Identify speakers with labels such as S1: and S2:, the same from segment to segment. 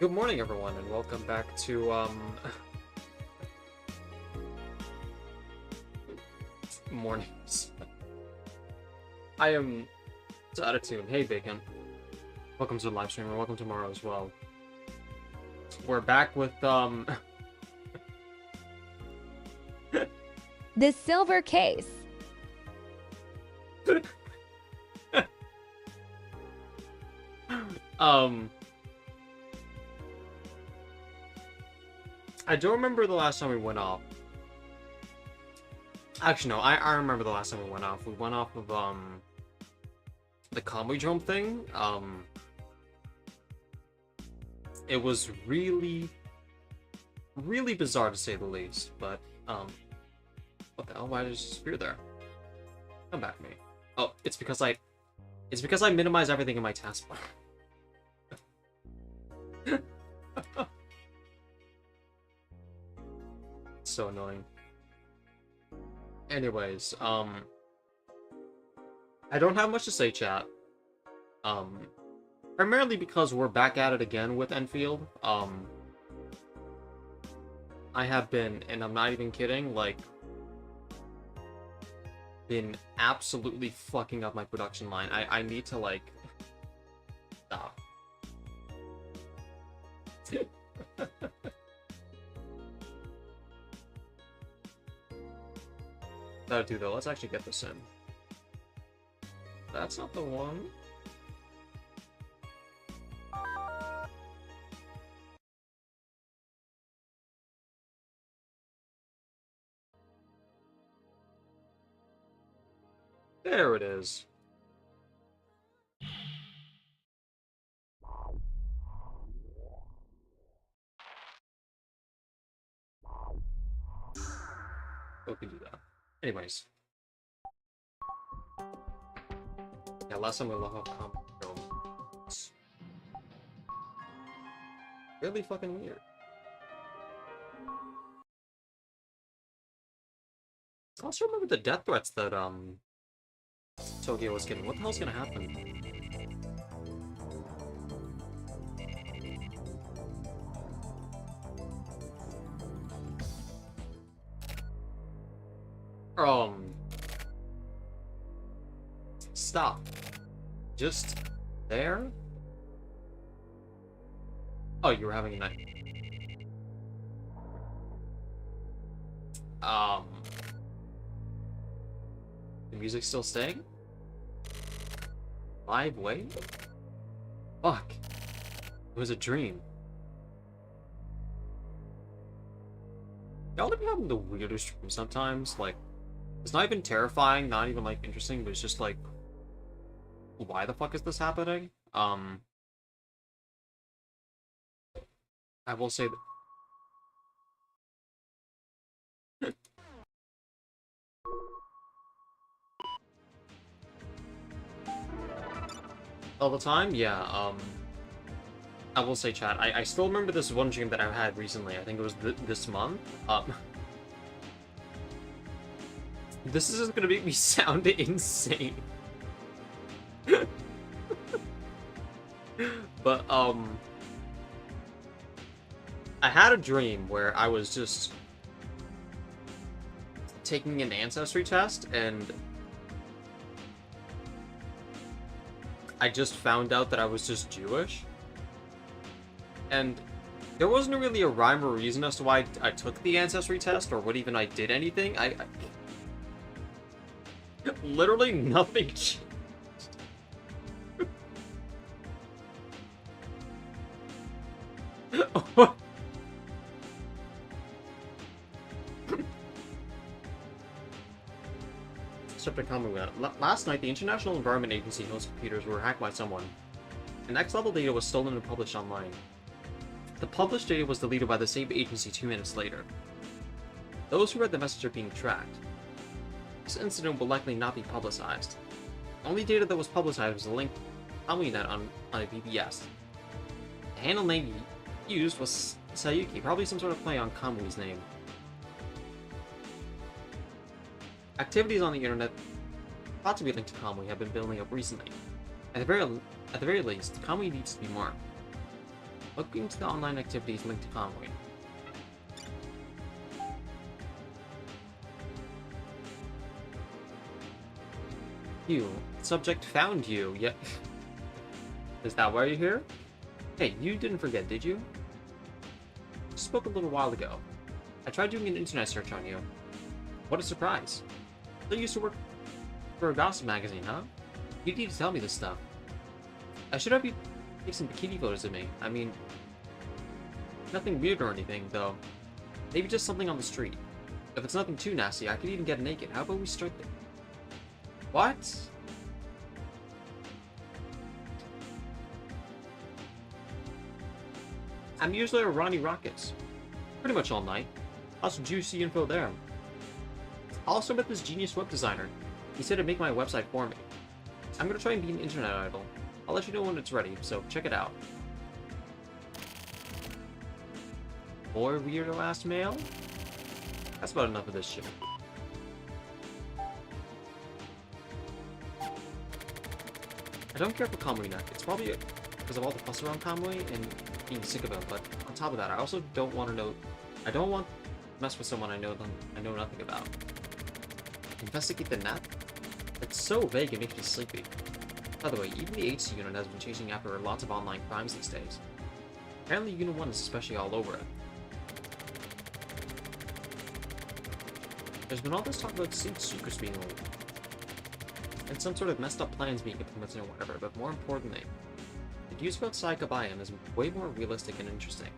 S1: Good morning, everyone, and welcome back to, mornings. I am out of tune. Hey, Bacon. Welcome to the live stream, and welcome tomorrow as well. We're back with,
S2: The silver case.
S1: I don't remember the last time we went off. Actually, no, I remember the last time we went off. We went off of, the comedy drum thing. It was really bizarre to say the least, but, what the hell? Why did it disappear there? Come back to me. Oh, it's because I minimize everything in my taskbar. So annoying. Anyways, I don't have much to say, chat. Primarily because we're back at it again with Enfield. I have been, and I'm not even kidding, like, been absolutely fucking up my production line. I need to, like, stop. That'll do, though. Let's actually get this in. That's not the one. There it is. We can do that. Anyways. Yeah, last time we left off comp. Really fucking weird. I also remember the death threats that, Tokyo was getting. What the hell's gonna happen? Stop. Just there? Oh, you were having a night. The music's still staying? Live wait? Fuck. It was a dream. Y'all be having the weirdest dreams sometimes, like, it's not even terrifying, not even, like, interesting, but it's just, like, why the fuck is this happening? I will say that... All the time? Yeah, I will say, chat, I still remember this one dream that I had recently. I think it was this month. This is just gonna make me sound insane. But, I had a dream where I was just taking an ancestry test, and I just found out that I was just Jewish. And there wasn't really a rhyme or reason as to why I took the ancestry test, or what even I did anything. I literally nothing changed. Last night, the International Environment Agency host computers were hacked by someone. And X-level data was stolen and published online. The published data was deleted by the same agency 2 minutes later. Those who read the message are being tracked. This incident will likely not be publicized. The only data that was publicized was a link to CommuNet on a BBS. The handle name used was Sayuki, probably some sort of play on Kamui's name. Activities on the internet thought to be linked to Kamui have been building up recently. At the very least, Kamui needs to be marked. Looking to the online activities linked to Convoy. You. Subject found you. Yeah. Is that why you're here? Hey, you didn't forget, did you? Spoke a little while ago. I tried doing an internet search on you. What a surprise. You used to work for a gossip magazine, huh? You need to tell me this stuff. I should have you take some bikini photos of me. I mean, nothing weird or anything, though. Maybe just something on the street. If it's nothing too nasty, I could even get naked. How about we start there? What? I'm usually at Ronnie Rockets. Pretty much all night. Lots of juicy info there. I also met this genius web designer. He said to make my website for me. I'm gonna try and be an internet idol. I'll let you know when it's ready, so check it out. More weirdo ass mail? That's about enough of this shit. I don't care for Kamui Neck. It's probably because of all the fuss around Kamui and being sick of him, but on top of that, I also don't want to know. I don't want to mess with someone I know nothing about. Investigate the net? It's so vague it makes me sleepy. By the way, even the HC unit has been chasing after lots of online crimes these days. Apparently Unit 1 is especially all over it. There's been all this talk about Sync secrets being leaked. And some sort of messed up plans being implemented or whatever, but more importantly, the news about Saikabayan is way more realistic and interesting.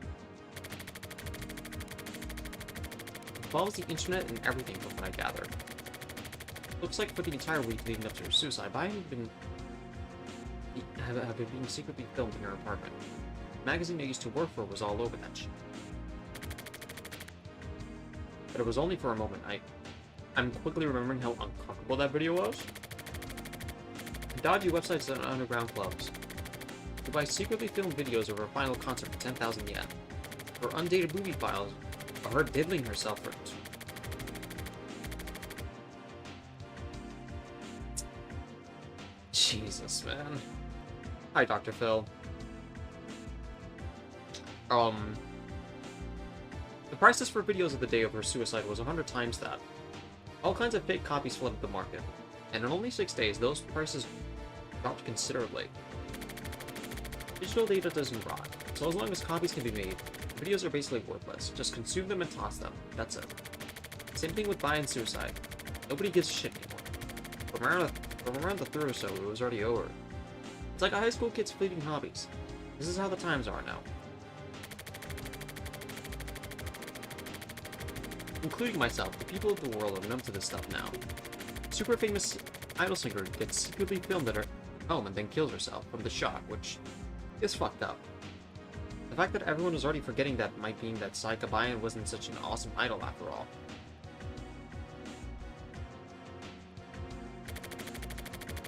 S1: It involves the internet and everything from what I gather. Looks like for the entire week leading up to her suicide, Bael have been being secretly filmed in her apartment. The magazine I used to work for was all over that shit. But it was only for a moment. I'm quickly remembering how uncomfortable that video was. Dodgy websites and underground clubs. Dubai secretly filmed videos of her final concert for 10,000 yen. Her undated movie files of her diddling herself for it. Jesus, man. Hi, Dr. Phil. The prices for videos of the day of her suicide was 100 times that. All kinds of fake copies flooded the market, and in only 6 days, those prices dropped considerably. Digital data doesn't rot, so as long as copies can be made, videos are basically worthless. Just consume them and toss them. That's it. Same thing with buying suicide. Nobody gives a shit anymore. From around the third or so, it was already over. It's like a high school kid's fleeting hobbies. This is how the times are now. Including myself, the people of the world are numb to this stuff now. Super famous idol singer gets secretly filmed at her home and then kills herself from the shock, which is fucked up. The fact that everyone was already forgetting that might mean that Saikabayan wasn't such an awesome idol after all.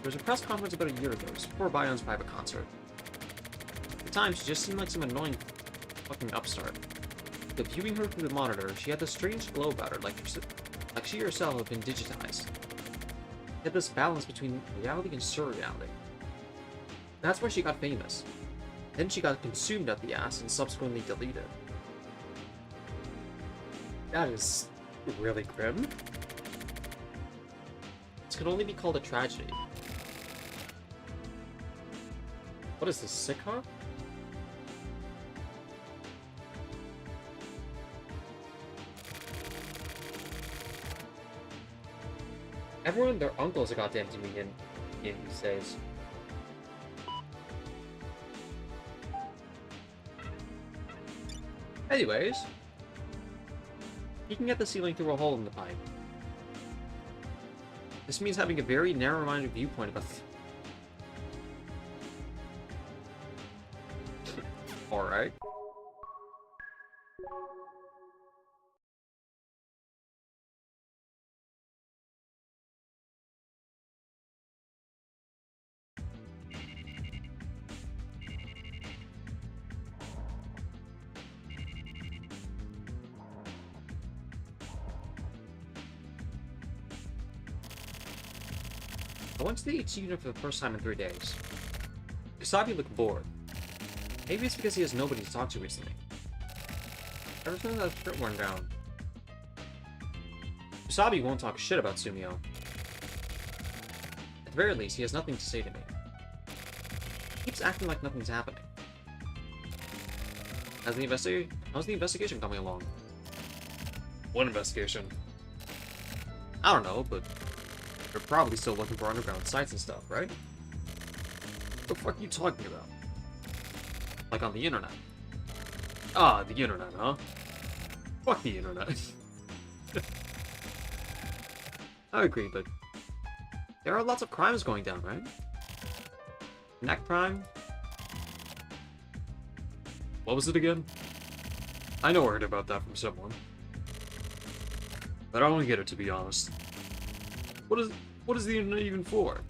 S1: There was a press conference about a year ago, just before Bayan's private concert. At the time, she just seemed like some annoying fucking upstart. But viewing her through the monitor, she had this strange glow about her, like she herself had been digitized. She had this balance between reality and surreality. That's why she got famous. Then she got consumed at the ass and subsequently deleted. That is really grim. This could only be called a tragedy. What is this, sick, huh? Everyone and their uncles are goddamn in these days. Anyways, peeking at the ceiling through a hole in the pipe. This means having a very narrow-minded viewpoint about Alright. I went to the HC unit for the first time in 3 days. Kasabi looked bored. Maybe it's because he has nobody to talk to recently. Ever since that trip went down. Usabi won't talk shit about Sumio. At the very least, he has nothing to say to me. He keeps acting like nothing's happening. How's the investigation coming along? What investigation? I don't know, but they're probably still looking for underground sites and stuff, right? What the fuck are you talking about? Like on the internet. Ah, the internet, huh? Fuck the internet. I agree, but there are lots of crimes going down, right? Neck crime? What was it again? I know I heard about that from someone. But I don't get it, to be honest. What is the internet even for?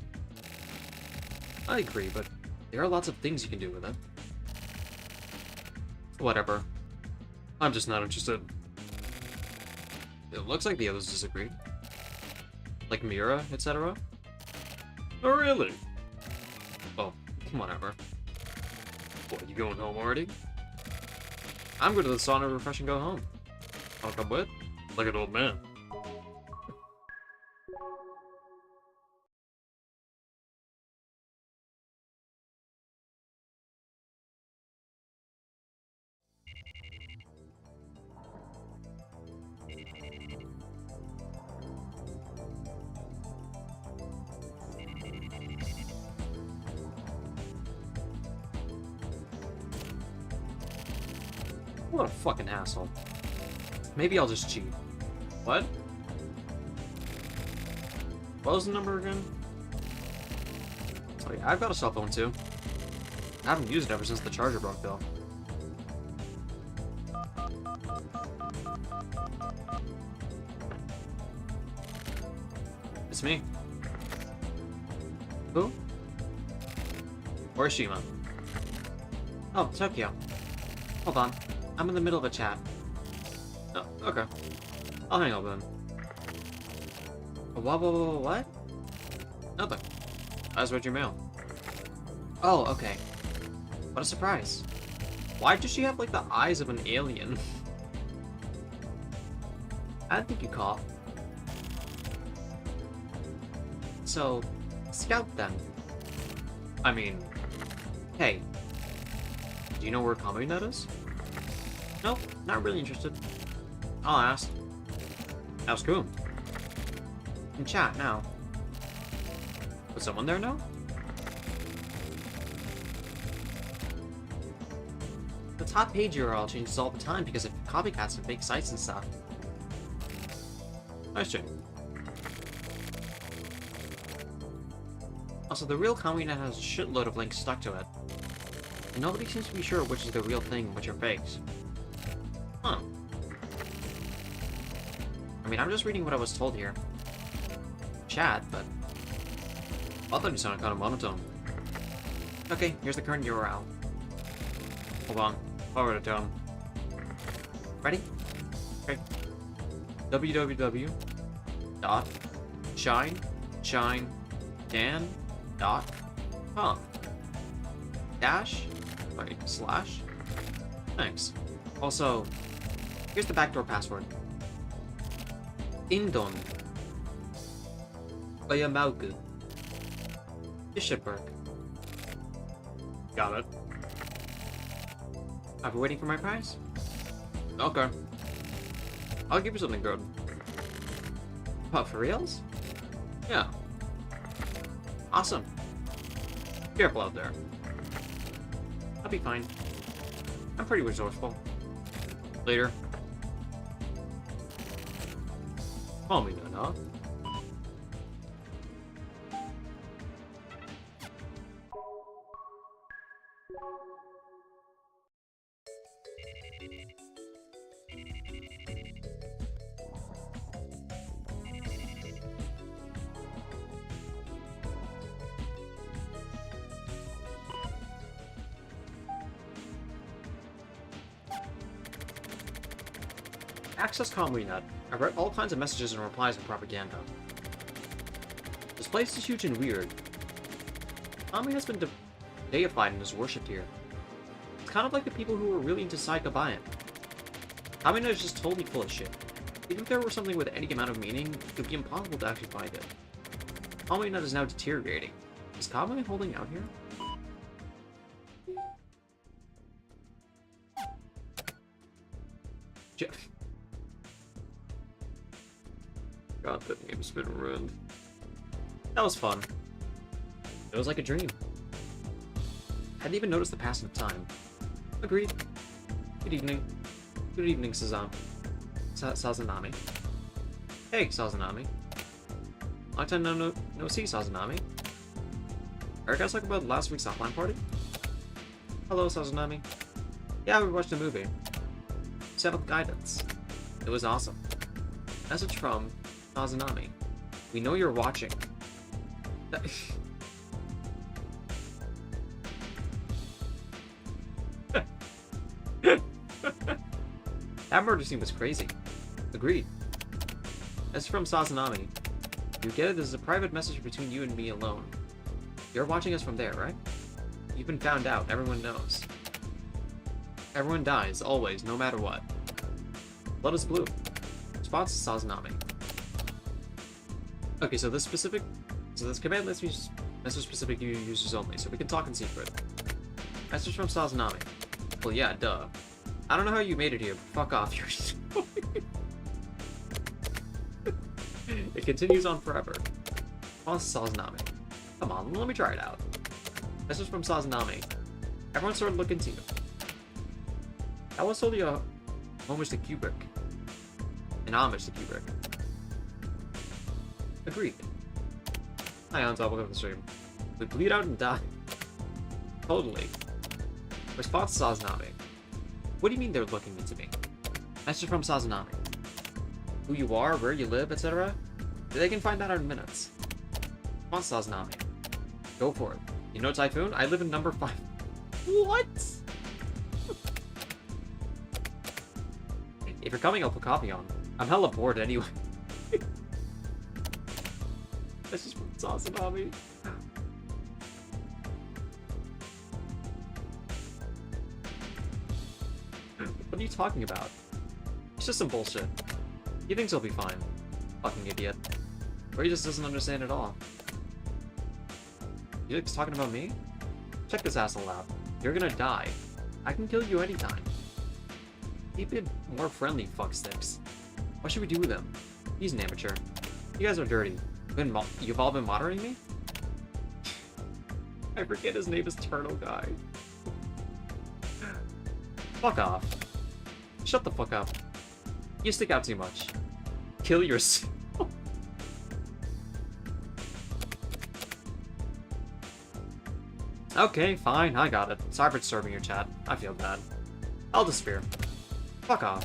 S1: I agree, but there are lots of things you can do with it. Whatever. I'm just not interested. It looks like the others disagree. Like Mira, etc. Oh, really? Oh, whatever. What, you going home already? I'm going to the Sona refresh and go home. Wanna come with? Like an old man. What a fucking asshole. Maybe I'll just cheat. What? What was the number again? Oh yeah, I've got a cell phone too. I haven't used it ever since the charger broke though. It's me. Who? Where's Shima? Oh, Tokyo. Hold on. I'm in the middle of a chat. Oh, okay. I'll hang up then. What? Nothing. I just read your mail. Oh, okay. What a surprise. Why does she have, like, the eyes of an alien? I didn't think you caught. So, scout then. I mean, hey. Do you know where CommuneNet is? Nope, not really interested. I'll ask. Ask who? In chat now. Would someone there know? The top page URL changes all the time because of copycats and fake sites and stuff. Nice check. Also, the real CommuneNet has a shitload of links stuck to it. And nobody seems to be sure which is the real thing and which are fakes. Huh. I mean, I'm just reading what I was told here. Chat, but I thought you sounded kind of monotone. Okay, here's the current URL. Hold on, I'll write it down. Ready? Okay. www.shinedan.com /. Thanks. Also, here's the backdoor password. Indon. Oyamauku. Bishopburg. Got it. Are we waiting for my prize? Okay. I'll give you something good. What, for reals? Yeah. Awesome. Careful out there. I'll be fine. I'm pretty resourceful. Later. Call me then, huh? Access CommuneNet. I read all kinds of messages and replies and propaganda. This place is huge and weird. Kami has been deified and is worshipped here. It's kind of like the people who were really into Psychobian. Kamina is just totally full of shit. Even if there were something with any amount of meaning, it would be impossible to actually find it. Kamina is now deteriorating. Is Kamina holding out here? God, that game's been ruined. That was fun. It was like a dream. Hadn't even noticed the passing of time. Agreed. Good evening. Good evening, Sazanami. Hey, Sazanami. Long time no see, Sazanami. Are you guys talking about last week's offline party? Hello, Sazanami. Yeah, we watched a movie. Seventh Guidance. It was awesome. Message from Sazanami. We know you're watching. That murder scene was crazy. Agreed. As from Sazanami, you get it, this is a private message between you and me alone. You're watching us from there, right? You've been found out, everyone knows. Everyone dies, always, no matter what. Blood is blue. Response to Sazanami. Okay, so this command lets me message specific users only, so we can talk in secret. Message from Sazanami. Well, yeah, duh. I don't know how you made it here, but fuck off. It continues on forever. Response to Sazanami. Come on, let me try it out. Message from Sazanami. Everyone started looking to you. That was totally a homage to Kubrick. An homage to Kubrick. Agreed. Hi, on top of the stream. We bleed out and die. Totally. Response to Sazanami. What do you mean they're looking into me? Message from Sazanami. Who you are, where you live, etc. They can find that out in minutes. Response to Sazanami. Go for it. You know Typhoon? I live in number 5. What? If you're coming, I'll put coffee on. I'm hella bored anyway. That's just from Sazanami. What are you talking about? It's just some bullshit. He thinks he'll be fine. Fucking idiot. Or he just doesn't understand at all. You think he's talking about me? Check this asshole out. You're gonna die. I can kill you anytime. Keep it more friendly, fucksticks. What should we do with him? He's an amateur. You guys are dirty. You've all been monitoring me? I forget his name is Turtle Guy. Fuck off. Shut the fuck up. You stick out too much. Kill yourself. Okay, fine, I got it. Sorry for disturbing your chat. I feel bad. I'll disappear. Fuck off.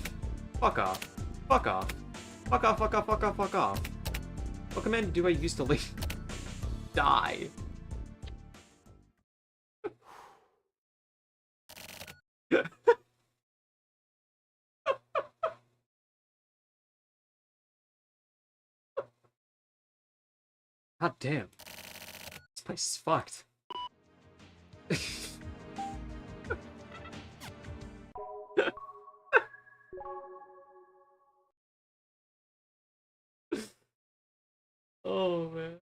S1: Fuck off. Fuck off. Fuck off, fuck off, fuck off, fuck off. What command do I use to leave? Die. God damn. This place is fucked. Oh, man.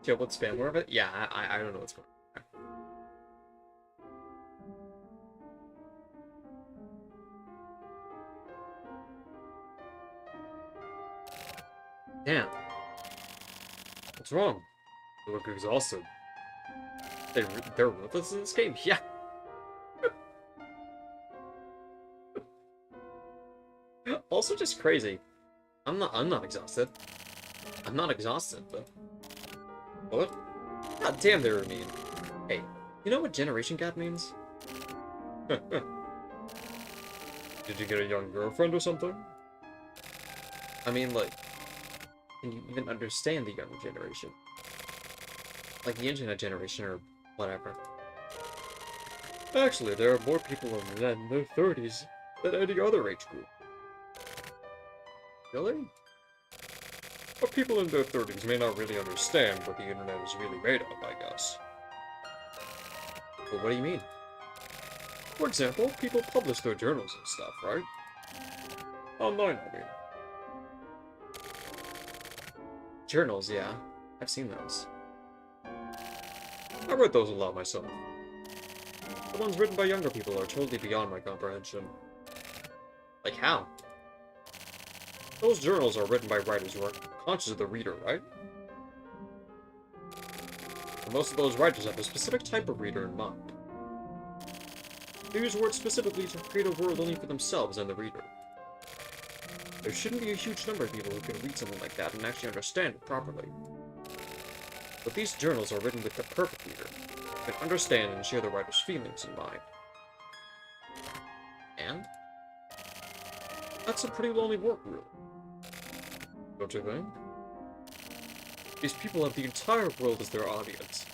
S1: Yo, what spam more of it? Yeah, I don't know what's going on. Damn. What's wrong? You look exhausted. They're ruthless in this game? Yeah. Also just crazy. I'm not exhausted. I'm not exhausted, but... What? God damn, they were mean. Hey, you know what generation gap means? Did you get a young girlfriend or something? I mean, like, can you even understand the younger generation? Like the internet generation or whatever. Actually, there are more people in their 30s than any other age group. Really? But people in their 30s may not really understand what the internet is really made of, I guess. Well, what do you mean? For example, people publish their journals and stuff, right? Online, I mean. Journals, yeah. I've seen those. I read those a lot myself. The ones written by younger people are totally beyond my comprehension. Like how? Those journals are written by writers who are conscious of the reader, right? And most of those writers have a specific type of reader in mind. They use words specifically to create a world only for themselves and the reader. There shouldn't be a huge number of people who can read something like that and actually understand it properly. But these journals are written with the perfect reader, who can understand and share the writer's feelings in mind. And? That's a pretty lonely work, really. Don't you think? These people have the entire world as their audience.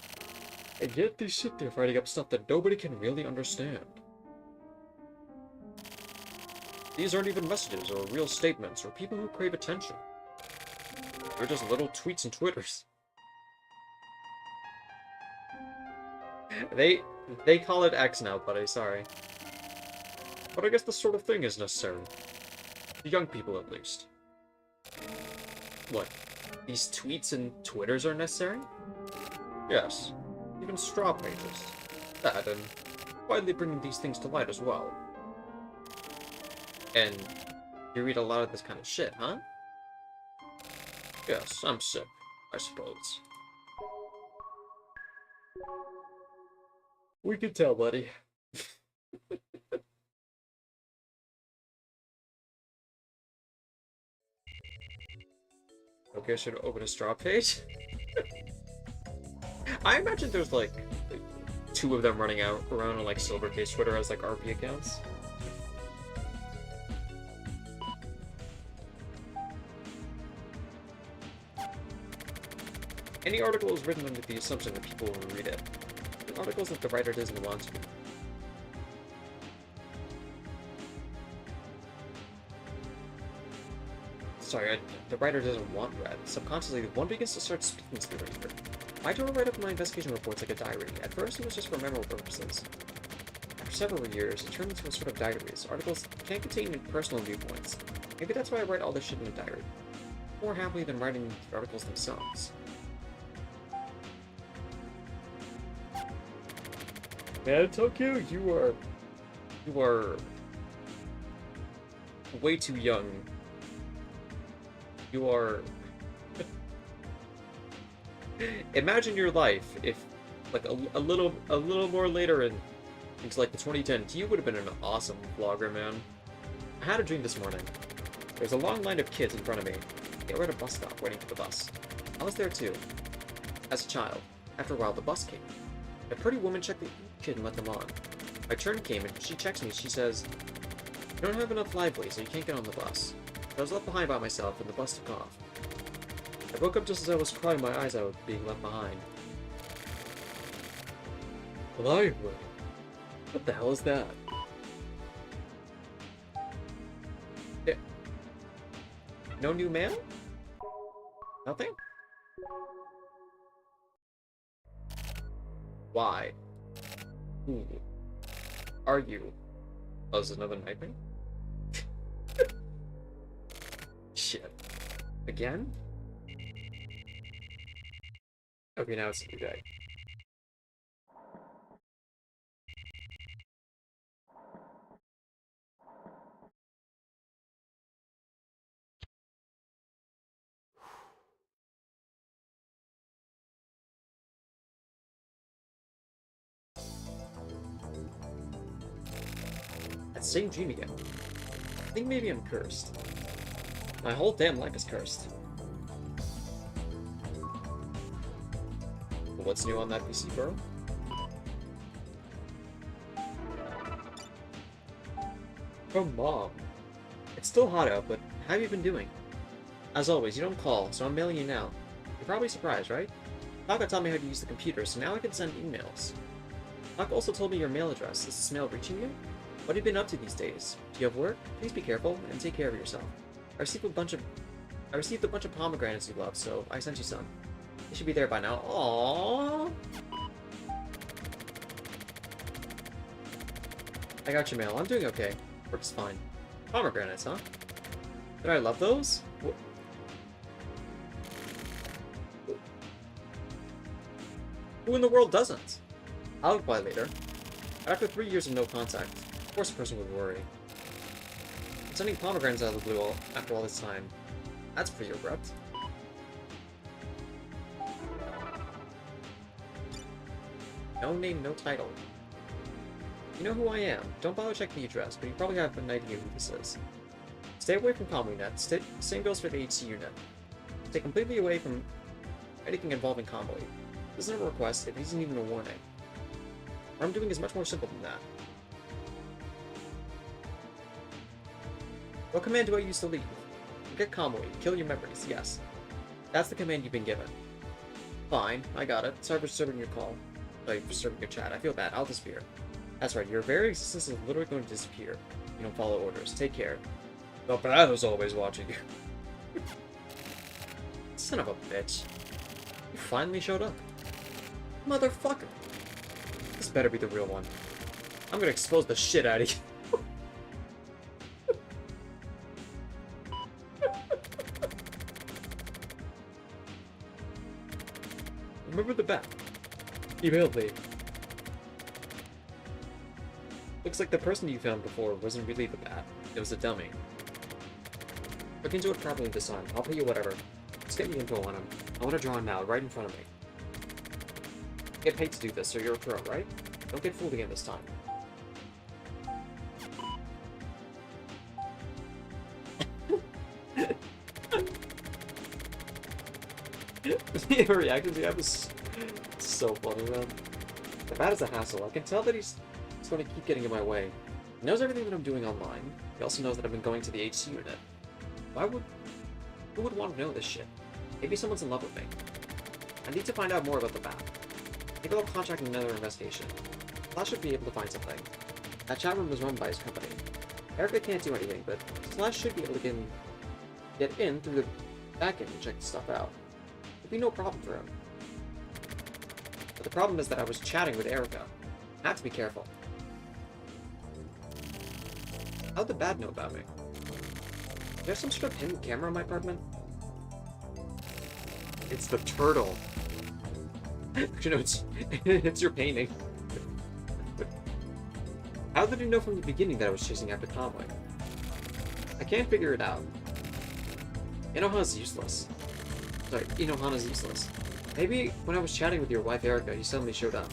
S1: And yet they sit there writing up stuff that nobody can really understand. These aren't even messages or real statements or people who crave attention. They're just little tweets and twitters. They call it X now, buddy, sorry. But I guess this sort of thing is necessary. To young people, at least. What? These tweets and twitters are necessary? Yes. Even straw pages. That, and widely bringing these things to light as well. And you read a lot of this kind of shit, huh? Yes, I'm sick, I suppose. We can tell, buddy. Okay, I should open a straw page. I imagine there's like two of them running around on like Silvercase Twitter as like RP accounts. Any article is written under the assumption that people will read it. The articles that the writer doesn't want to. Sorry, the writer doesn't want read. Subconsciously, one begins to start speaking to the reader. I don't write up my investigation reports like a diary. At first, it was just for memorable purposes. After several years, it turned into a sort of diaries. Articles can't contain personal viewpoints. Maybe that's why I write all this shit in a diary. More happily than writing the articles themselves. Man, Tokyo, you are way too young. You are... Imagine your life if, like, a little more later into, like, the 2010s, you would have been an awesome vlogger, man. I had a dream this morning. There's a long line of kids in front of me. They were at a bus stop waiting for the bus. I was there too. As a child. After a while, the bus came. A pretty woman checked the kid and let them on. My turn came and she checks me. She says, "You don't have enough lively, so you can't get on the bus." I was left behind by myself and the bus took off. I woke up just as I was crying my eyes out being left behind. Lively? What the hell is that? No new mail? Nothing? Why? Who are you? Oh, is another nightmare? Shit. Again? Okay, now it's a new day. That same dream again. I think maybe I'm cursed. My whole damn life is cursed. What's new on that PC, bro? From Mom. It's still hot out, but how have you been doing? As always, you don't call, so I'm mailing you now. You're probably surprised, right? Taka taught me how to use the computer, so now I can send emails. Taka also told me your mail address. Is this mail reaching you? What have you been up to these days? Do you have work? Please be careful, and take care of yourself. I received a bunch of pomegranates you love, so I sent you some. They should be there by now. Aww. I got your mail. I'm doing okay. Works fine. Pomegranates, huh? Did I love those? Who in the world doesn't? I'll reply later. But after 3 years of no contact, of course a person would worry. Sending pomegranates out of the blue after all this time. That's pretty abrupt. No name, no title. You know who I am. Don't bother checking the address, but you probably have an idea who this is. Stay away from ConvoyNet. Same goes for the HC unit. Stay completely away from anything involving Convoy. This isn't a request, it isn't even a warning. What I'm doing is much more simple than that. What command do I use to leave? Forget Convoy. Kill your memories, yes. That's the command you've been given. Fine, I got it. Sorry for disturbing your call. Sorry for disturbing your chat. I feel bad. I'll disappear. That's right, your very existence is literally going to disappear. You don't follow orders. Take care. The BAD was always watching you. Son of a bitch. You finally showed up. Motherfucker. This better be the real one. I'm gonna expose the shit out of you. Remember the bat? Emailed me. Looks like the person you found before wasn't really the bat. It was a dummy. Look into it properly this time. I'll pay you whatever. Just get me info on him. I want to draw him now, right in front of me. You get paid to do this, so you're a pro, right? Don't get fooled again this time. The reactions he had was so funny, man. The bat is a hassle. I can tell that he's going to keep getting in my way. He knows everything that I'm doing online. He also knows that I've been going to the HC unit. Who would want to know this shit? Maybe someone's in love with me. I need to find out more about the bat. Maybe I'll contract another investigation. Slash should be able to find something. That chat room was run by his company. Erica can't do anything, but Slash should be able to get in through the back end and check the stuff out. It'd be no problem for him. But the problem is that I was chatting with Erica. I have to be careful. How'd the BAD know about me? Is there some sort of hidden camera in my apartment? It's the turtle. You know, it's your painting. How did he know from the beginning that I was chasing after Convoy? I can't figure it out. Inohana's useless. Sorry, Inohana's useless. Maybe when I was chatting with your wife Erica, he suddenly showed up.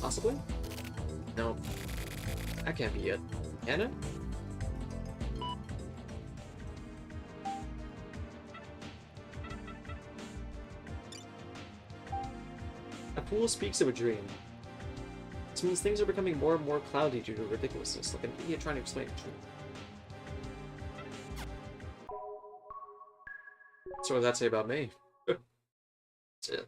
S1: Possibly? No. That can't be it. Can it? A fool speaks of a dream. This means things are becoming more and more cloudy due to ridiculousness, like an idiot trying to explain the truth. So what does that say about me? That's it.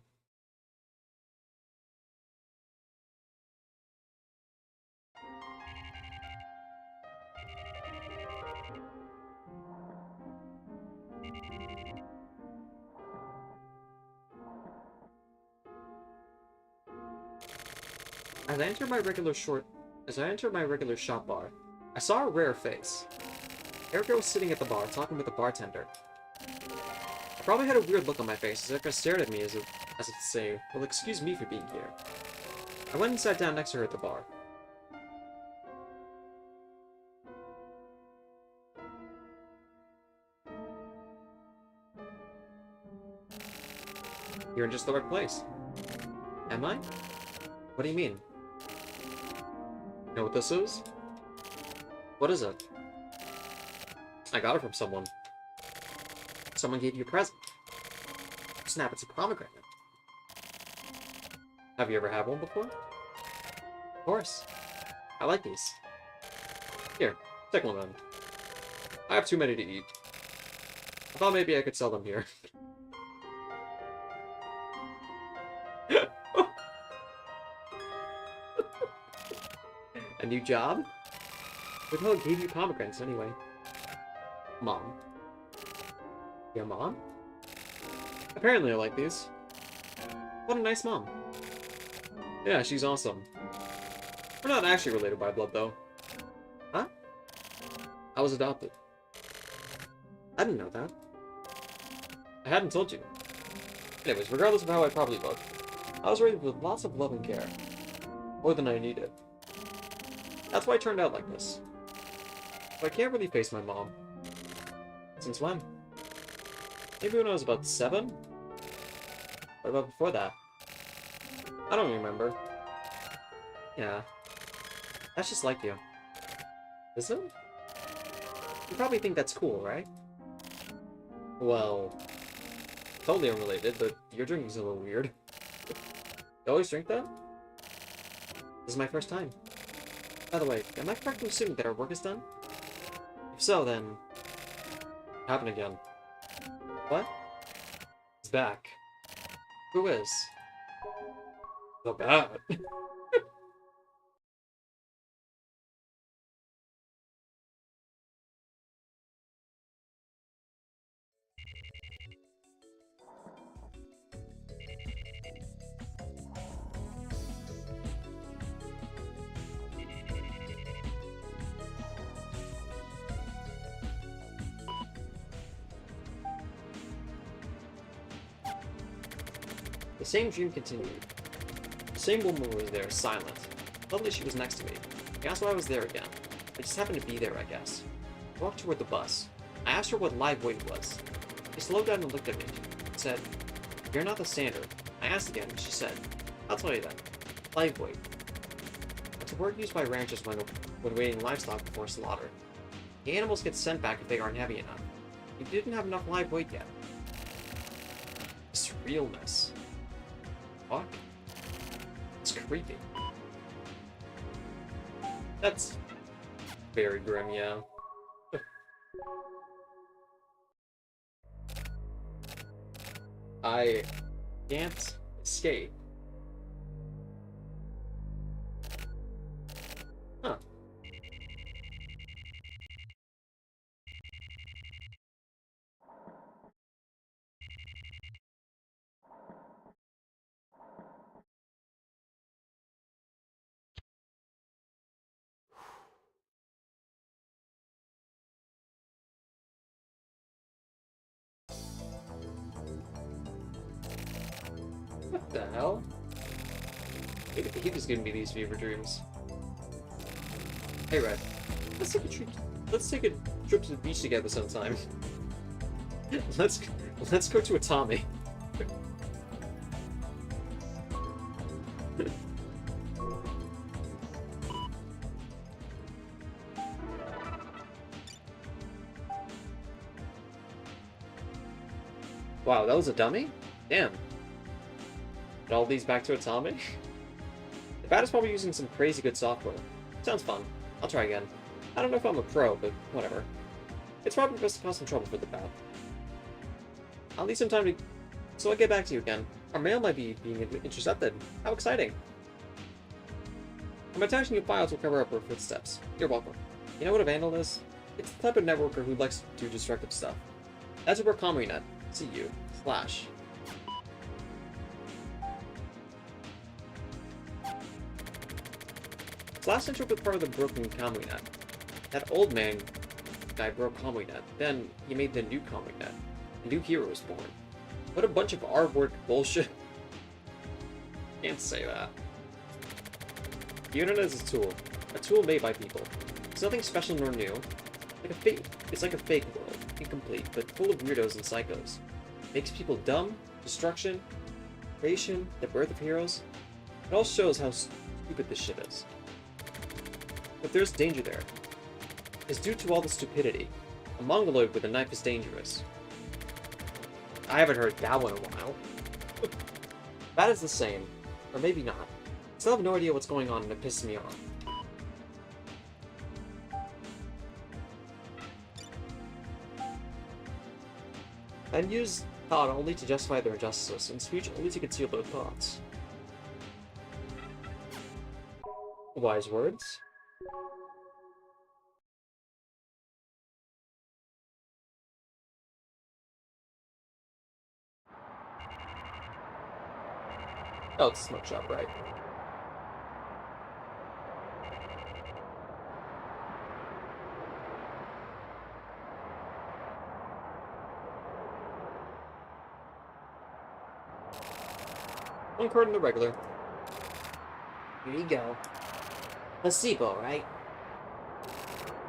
S1: As I entered my regular shop bar, I saw a rare face. Erica was sitting at the bar, talking with the bartender. I probably had a weird look on my face as Erica stared at me as if to say, well, excuse me for being here. I went and sat down next to her at the bar. You're in just the right place. Am I? What do you mean? You know what this is? What is it? I got it from someone. Someone gave you a present. Snap, it's a pomegranate. Have you ever had one before? Of course. I like these. Here, take one then. I have too many to eat. I thought maybe I could sell them here. A new job? Who the hell gave you pomegranates anyway? Mom. Your mom? Apparently I like these. What a nice mom. Yeah, she's awesome. We're not actually related by blood, though. Huh? I was adopted. I didn't know that. I hadn't told you. Anyways, regardless of how I probably looked, I was raised with lots of love and care. More than I needed. That's why I turned out like this. But I can't really face my mom. Since when? Maybe when I was about 7? What about before that? I don't remember. Yeah. That's just like you. Is it? You probably think that's cool, right? Well, totally unrelated, but your drinking's a little weird. You always drink that? This is my first time. By the way, am I correct in assuming that our work is done? If so, then... What happened again? What? It's back. Who is? The BAD. The same dream continued. The same woman was there, silent. Lovely she was next to me. I asked why I was there again. I just happened to be there, I guess. I walked toward the bus. I asked her what live weight was. She slowed down and looked at me. She said, "You're not the standard." I asked again, and she said, "I'll tell you then. Live weight. It's a word used by ranchers when weighing livestock before slaughter. The animals get sent back if they aren't heavy enough. You didn't have enough live weight yet." This realness. Fuck? It's creepy. That's very grim, yeah. I can't escape. Huh. What the hell? He was giving me these fever dreams. Hey, Red. Let's take a trip. Let's take a trip to the beach together sometime. let's go to a Tommy. Wow, that was a dummy? Damn. Put all these back to Atami? The BAD is probably using some crazy good software. Sounds fun. I'll try again. I don't know if I'm a pro, but whatever. It's probably best to cause some trouble for the BAD. I'll need some time to... So I'll get back to you again. Our mail might be being intercepted. How exciting. I'm attaching new files to cover up our footsteps. You're welcome. You know what a vandal is? It's the type of networker who likes to do destructive stuff. That's where CommuNet. See you. Slash. Slash intro was part of the broken CommuNet. That old man guy broke CommuNet. Then he made the new CommuNet. A new hero was born. What a bunch of R-word bullshit. Can't say that. The internet is a tool made by people. It's nothing special nor new. It's like a fake world, incomplete, but full of weirdos and psychos. Makes people dumb, destruction, creation, the birth of heroes. It all shows how stupid this shit is. But there's danger there. It's due to all the stupidity. A mongoloid with a knife is dangerous. I haven't heard that one in a while. That is the same. Or maybe not. I still have no idea what's going on and it pisses me off. And use thought only to justify their injustice, and speech only to conceal their thoughts. Wise words? Oh, it's a smoke shop, right? One card in the regular.
S2: Here you go. Placebo, right?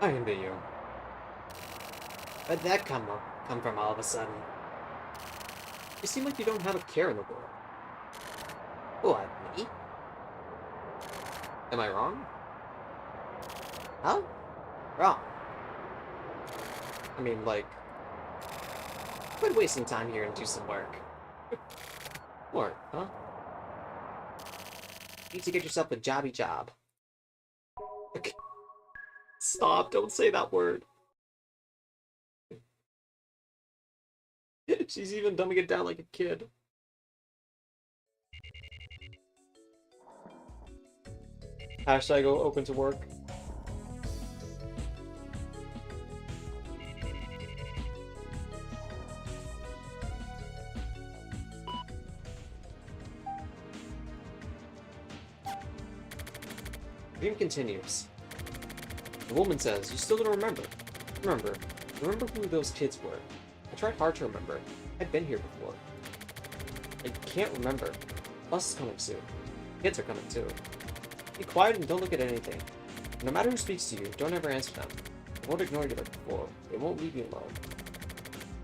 S1: I envy you.
S2: Where'd that come from all of a sudden?
S1: You seem like you don't have a care in the world.
S2: What, me?
S1: Am I wrong?
S2: Huh? Wrong.
S1: I mean, like,
S2: Quit wasting time here and do some work.
S1: what, huh?
S2: You need to get yourself a jobby job.
S1: Okay. Stop, don't say that word. She's even dumbing it down like a kid. Hashtag open to work. Dream continues. The woman says, "You still don't remember. Remember who those kids were. I tried hard to remember. I've been here before. I can't remember. Bus is coming soon. Kids are coming too. Be quiet and don't look at anything. No matter who speaks to you, don't ever answer them. They won't ignore you like before. They won't leave you alone.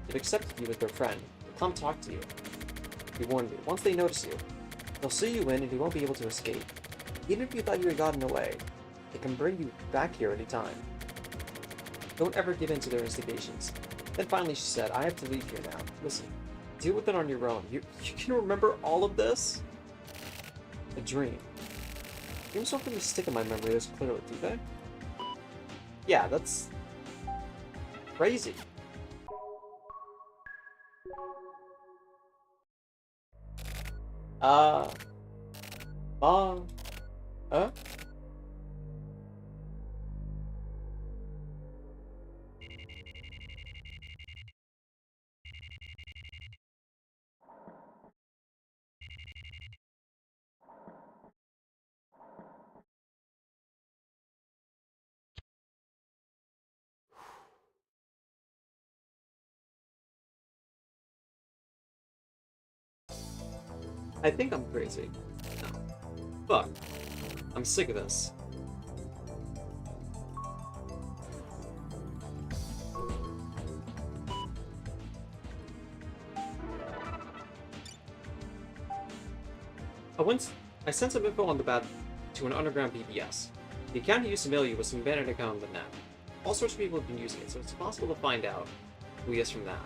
S1: They've accepted you as their friend. They'll come talk to you. He warned you. Once they notice you, they'll see you in and you won't be able to escape. Even if you thought you had gotten away, they can bring you back here anytime. Don't ever give in to their instigations." Then finally she said, "I have to leave here now. Listen, deal with it on your own. You can remember all of this?" A dream. Dreams don't really stick in my memory as clearly, do they? Yeah, that's crazy. Huh? I think I'm crazy. No. Fuck. I'm sick of this. I sent some info on the BAD to an underground BBS. The account he used to mail you was some abandoned account on the net. All sorts of people have been using it, so it's possible to find out who he is from that.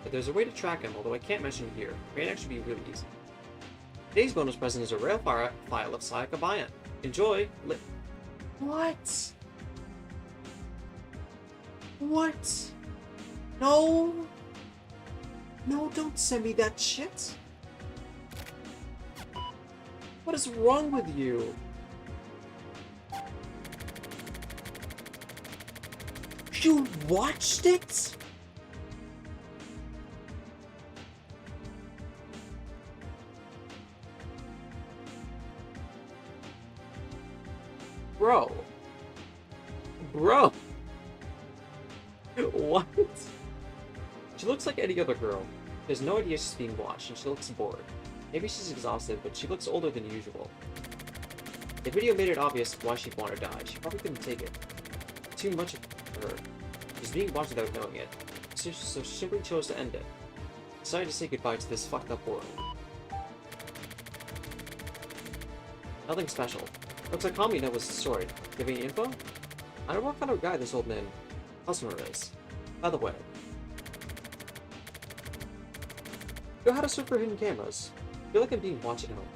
S1: But there's a way to track him, although I can't mention it here. It may actually be really easy. Today's bonus present is a rail file of Sayakabayan. Enjoy! What? What? No! No, don't send me that shit! What is wrong with you? You watched it? Bro. What? She looks like any other girl. There's no idea she's being watched, and she looks bored. Maybe she's exhausted, but she looks older than usual. The video made it obvious why she'd want to die. She probably couldn't take it. Too much for her. She's being watched without knowing it. So she simply chose to end it. Decided to say goodbye to this fucked up world. Nothing special. Looks like Kamina was destroyed. Do you have any info? I don't know what kind of guy this old man customer is. By the way, know how to search for hidden cameras. I feel like I'm being watched at home.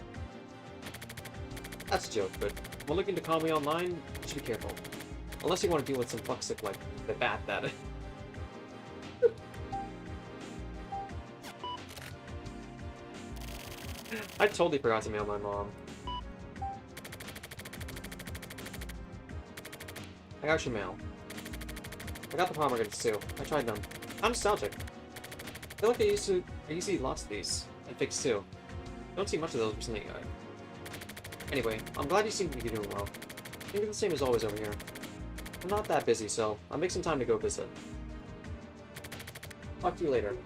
S1: That's a joke, but when looking to call me online, you should be careful. Unless you want to deal with some fuckstick like the bat that. I totally forgot to mail my mom. I got your mail. I got the pomegranates too. I tried them. I'm nostalgic. I feel like I used to eat lots of these. And figs too. Don't see much of those recently. Anyway, I'm glad you seem to be doing well. I think it's the same as always over here. I'm not that busy, so I'll make some time to go visit. Talk to you later.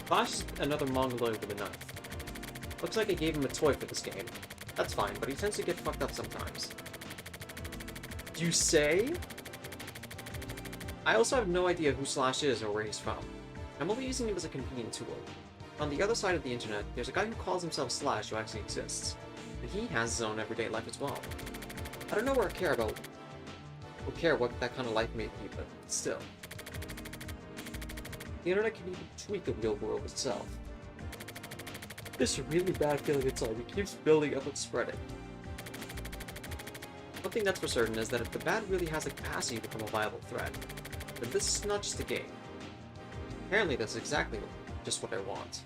S1: Flashed another mongoloid with a knife. Looks like I gave him a toy for this game. That's fine, but he tends to get fucked up sometimes. You say? I also have no idea who Slash is or where he's from. I'm only using him as a convenient tool. On the other side of the internet, there's a guy who calls himself Slash who actually exists. And he has his own everyday life as well. I don't know or care what that kind of life may be, but still. The internet can even tweak the real world itself. This really bad feeling inside me keeps building up and spreading. One thing that's for certain is that if the BAD really has the capacity to become a viable threat, then this is not just a game. Apparently that's exactly just what I want.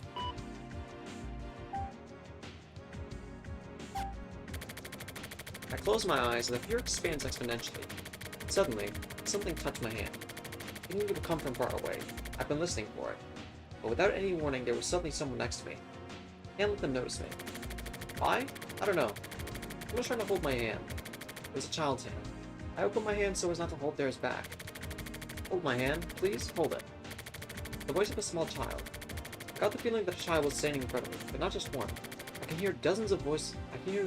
S1: I close my eyes and the fear expands exponentially. Suddenly, something touched my hand. It needed to come from far away. I've been listening for it. But without any warning, there was suddenly someone next to me. I can't let them notice me. Why? I don't know. Someone was trying to hold my hand. It was a child's hand. I opened my hand so as not to hold theirs back. Hold my hand, please? Hold it. The voice of a small child. I got the feeling that a child was standing in front of me, but not just one. I can hear the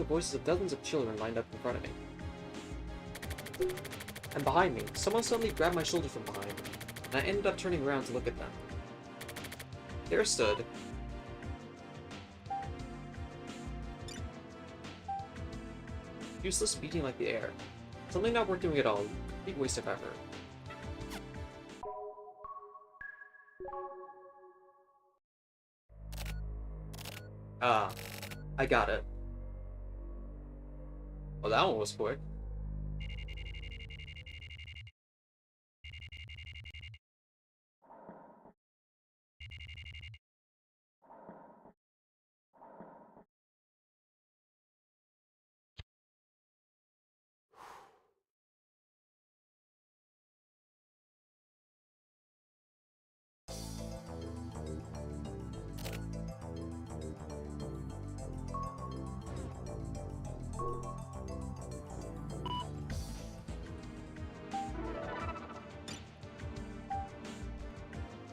S1: voices of dozens of children lined up in front of me. And behind me, someone suddenly grabbed my shoulder from behind, and I ended up turning around to look at them. There stood useless beating like the air. Something not worth doing at all. Complete waste of effort. Ah, I got it. Well, that one was quick.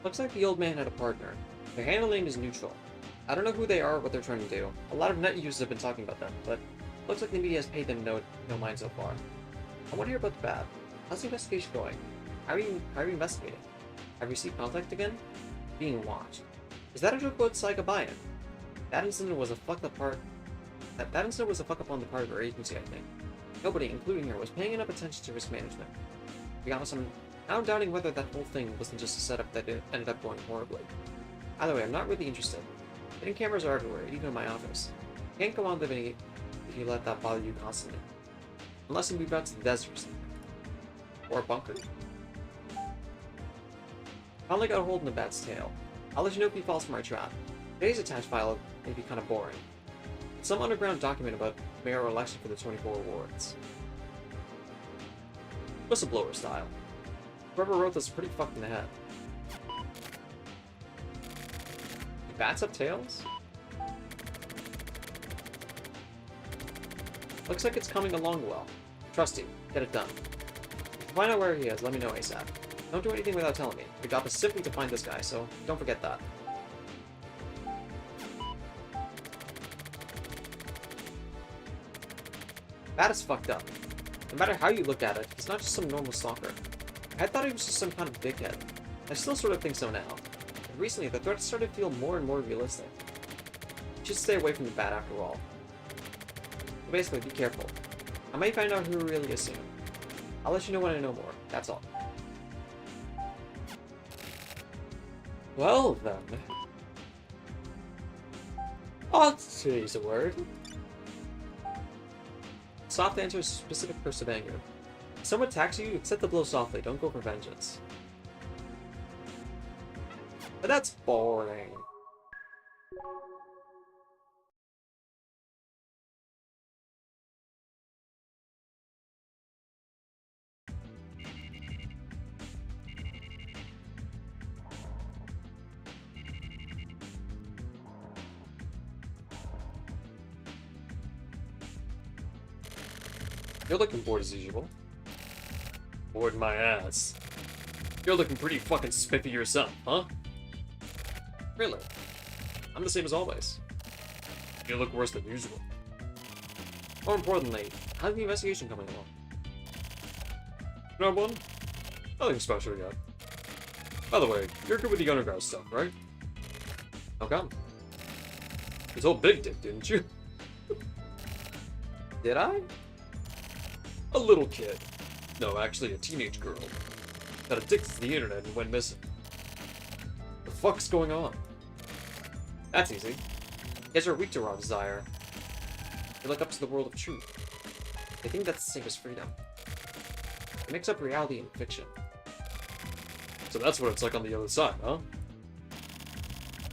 S1: Looks like the old man had a partner. Their handle name is neutral. I don't know who they are or what they're trying to do. A lot of net users have been talking about them, but looks like the media has paid them no mind so far. I want to hear about the BAD. How's the investigation going? How are you investigating? Have you received contact again? Being watched. Is that a joke about Saiga Bayan? That incident was a fuck up on the part of her agency, I think. Nobody, including her, was paying enough attention to risk management. To be honest, I'm now doubting whether that whole thing wasn't just a setup that ended up going horribly. Either way, I'm not really interested. Hidden cameras are everywhere, even in my office. You can't go on living if you let that bother you constantly. Unless you move out to the desert or something. Or a bunker. Finally got a hold in the BAD's tail. I'll let you know if he falls for my trap. Today's attached file may be kind of boring. It's some underground document about mayoral election for the 24 awards. Whistleblower style. Whoever wrote this is pretty fucked in the head. Do bats have tails? Looks like it's coming along well. Trust you. Get it done. If you find out where he is, let me know ASAP. Don't do anything without telling me. Your job is simply to find this guy, so don't forget that. That is fucked up. No matter how you look at it, he's not just some normal stalker. I thought he was just some kind of dickhead. I still sort of think so now. But recently, the threats started to feel more and more realistic. You should stay away from the BAD after all. But basically, be careful. I might find out who he really is soon. I'll let you know when I know more. That's all. Well then. Oh, today's a word. Soft answer is a specific burst of anger. If someone attacks you, accept the blow softly, don't go for vengeance. But that's boring. You're looking bored as usual. Bored my ass. You're looking pretty fucking spiffy yourself, huh? Really? I'm the same as always. You look worse than usual. More importantly, how's the investigation coming along? No one? Nothing special yet. By the way, you're good with the underground stuff, right? How come? You told Big Dick, didn't you? Did I? A little kid. No, actually a teenage girl. Got addicted to the internet and went missing. The fuck's going on? That's easy. Guess you're weak to raw desire. You look up to the world of truth. I think that's the same as freedom. It mixes up reality and fiction. So that's what it's like on the other side, huh?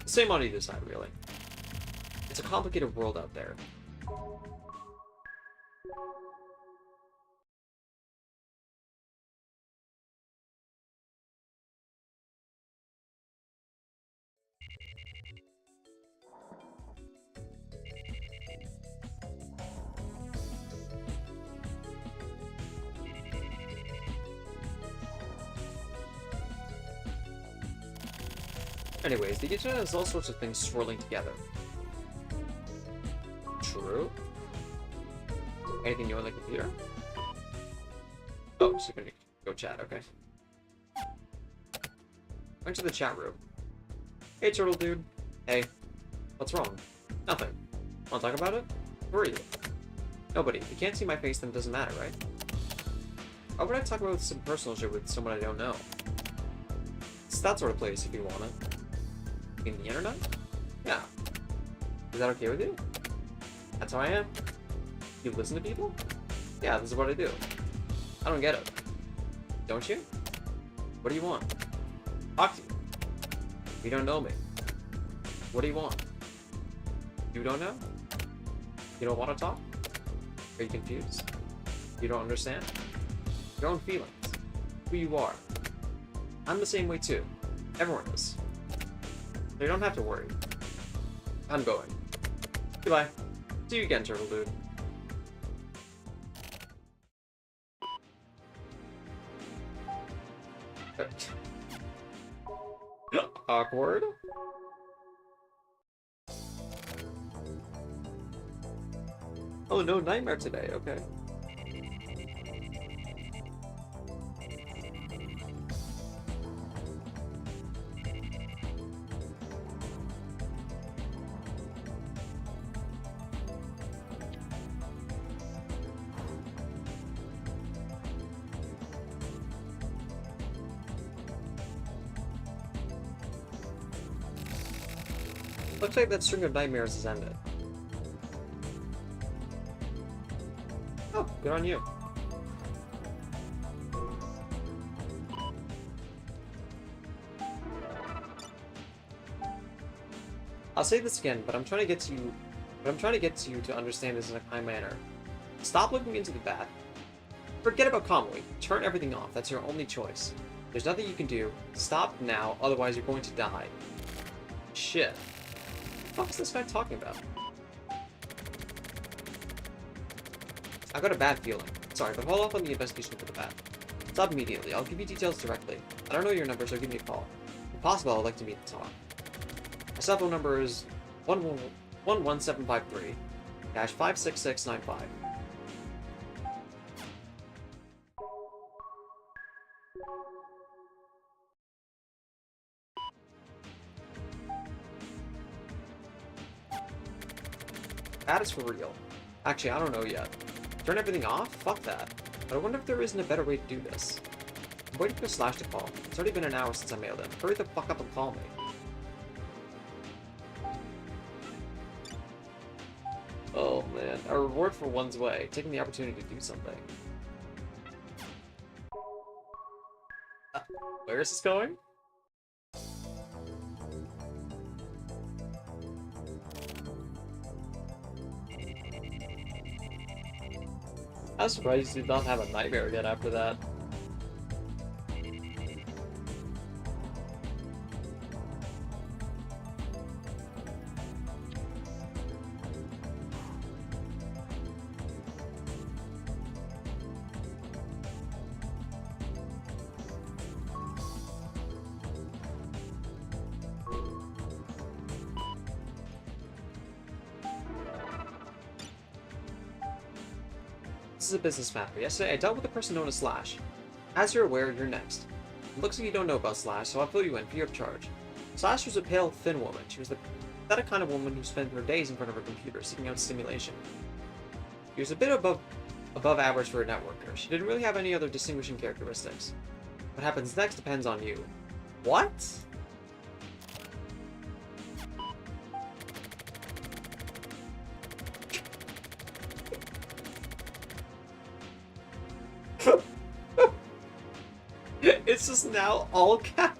S1: The same on either side, really. It's a complicated world out there. Anyways, the internet has all sorts of things swirling together. True. Anything new on the computer? Oh, so you're gonna go chat, okay. Went to the chat room. Hey, turtle dude. Hey. What's wrong? Nothing. Wanna talk about it? Who are you? Nobody. If you can't see my face, then it doesn't matter, right? Why would I talk about some personal shit with someone I don't know? It's that sort of place if you want it. In the internet? Yeah. Is that okay with you? That's how I am. You listen to people? Yeah, this is what I do. I don't get it. Don't you? What do you want? Talk to you. You don't know me. What do you want? You don't know? You don't want to talk? Are you confused? You don't understand? Your own feelings. Who you are. I'm the same way too. Everyone is. So you don't have to worry. I'm going. Goodbye. See you again, turtle dude. Awkward. Oh, no nightmare today, okay. Looks like that string of nightmares has ended. Oh, good on you. I'll say this again, but I'm trying to get you to understand this in a kind manner. Stop looking into the bad. Forget about Kamui. Turn everything off. That's your only choice. There's nothing you can do. Stop now, otherwise you're going to die. Shit. What the fuck is this guy talking about? I got a bad feeling. Sorry, but hold off on the investigation for the bad. Stop immediately. I'll give you details directly. I don't know your number, so give me a call. If possible, I'd like to meet and talk. My cell phone number is 11753-56695. That is for real. Actually, I don't know yet. Turn everything off? Fuck that. But I wonder if there isn't a better way to do this. I'm waiting for Slash to call. It's already been an hour since I mailed him. Hurry the fuck up and call me. Oh man, a reward for one's way. Taking the opportunity to do something. Where is this going? I was surprised you did not have a nightmare again after that.
S2: This is a business matter. Yesterday, I dealt with a person known as Slash. As you're aware, you're next. It looks like you don't know about Slash, so I'll fill you in free of charge. Slash was a pale, thin woman. She was the pathetic kind of woman who spent her days in front of her computer, seeking out stimulation. She was a bit above average for a networker. She didn't really have any other distinguishing characteristics. What happens next depends on you.
S1: What? It's just now all caps.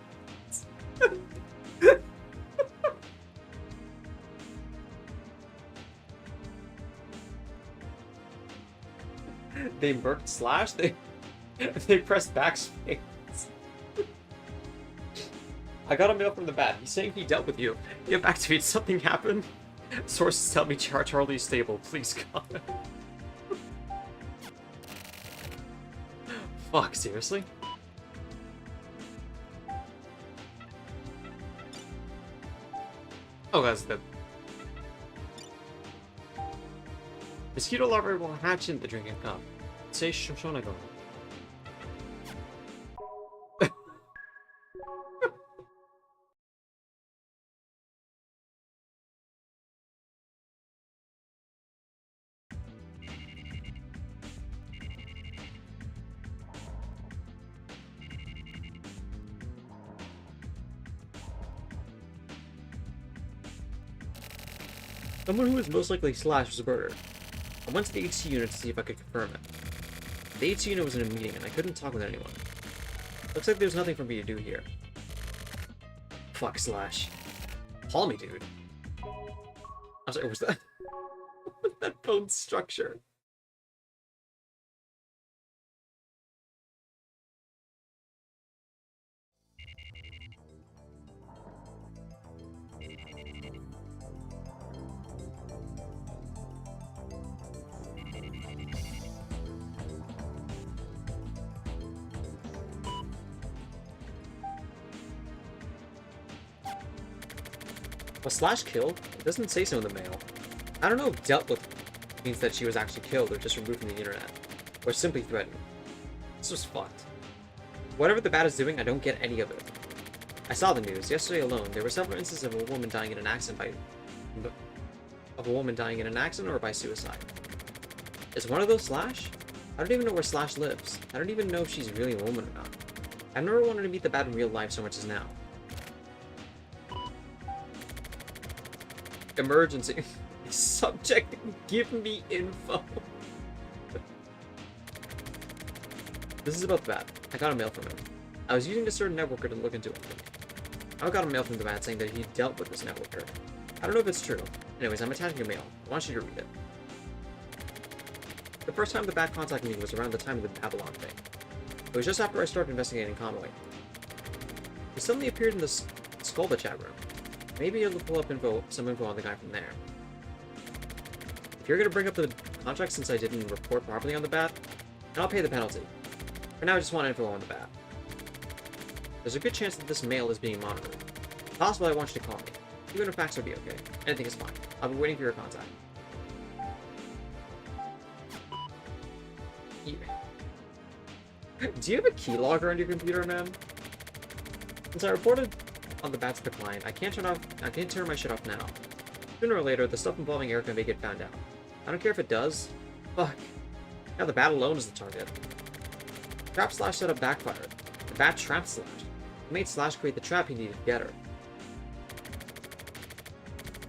S1: They murked Slash? They pressed backspace. I got a mail from the BAD. He's saying he dealt with you. Get back to me. Did something happen? Sources tell me Charlie's stable. Please, God. Fuck, seriously? Oh, that's the... Mosquito larvae will hatch in the drinking cup. Say Sona go. Someone who was most likely Slash was a birder. I went to the HC unit to see if I could confirm it. The HC unit was in a meeting and I couldn't talk with anyone. Looks like there's nothing for me to do here. Fuck Slash. Call me, dude. I'm sorry, was that... that bone structure? Was Slash killed? It doesn't say so in the mail. I don't know if dealt with means that she was actually killed or just removed from the internet. Or simply threatened. This was fucked. Whatever the BAD is doing, I don't get any of it. I saw the news. Yesterday alone, there were several instances of a woman dying in an accident or by suicide. Is one of those Slash? I don't even know where Slash lives. I don't even know if she's really a woman or not. I've never wanted to meet the BAD in real life so much as now. Emergency. Subject, give me info. This is about the BAD. I got a mail from him. I was using a certain networker to look into it. I got a mail from the BAD saying that he dealt with this networker. I don't know if it's true. Anyways, I'm attaching your mail. I want you to read it. The first time the BAD contacted me was around the time of the Babylon thing. It was just after I started investigating Conway. He suddenly appeared in the Skolba chat room. Maybe you'll pull up some info on the guy from there. If you're gonna bring up the contract since I didn't report properly on the BAD, then I'll pay the penalty. For now, I just want info on the BAD. There's a good chance that this mail is being monitored. If possible, I want you to call me. Even a fax would be okay. Anything is fine. I'll be waiting for your contact. Do you have a keylogger on your computer, man? Since I reported on the BAD's decline, I can't turn my shit off now. Sooner or later, the stuff involving Erica may get found out. I don't care if it does. Fuck. Now the BAD alone is the target. Trap Slash setup backfired. The BAD trapped Slash. It made Slash create the trap he needed to get her.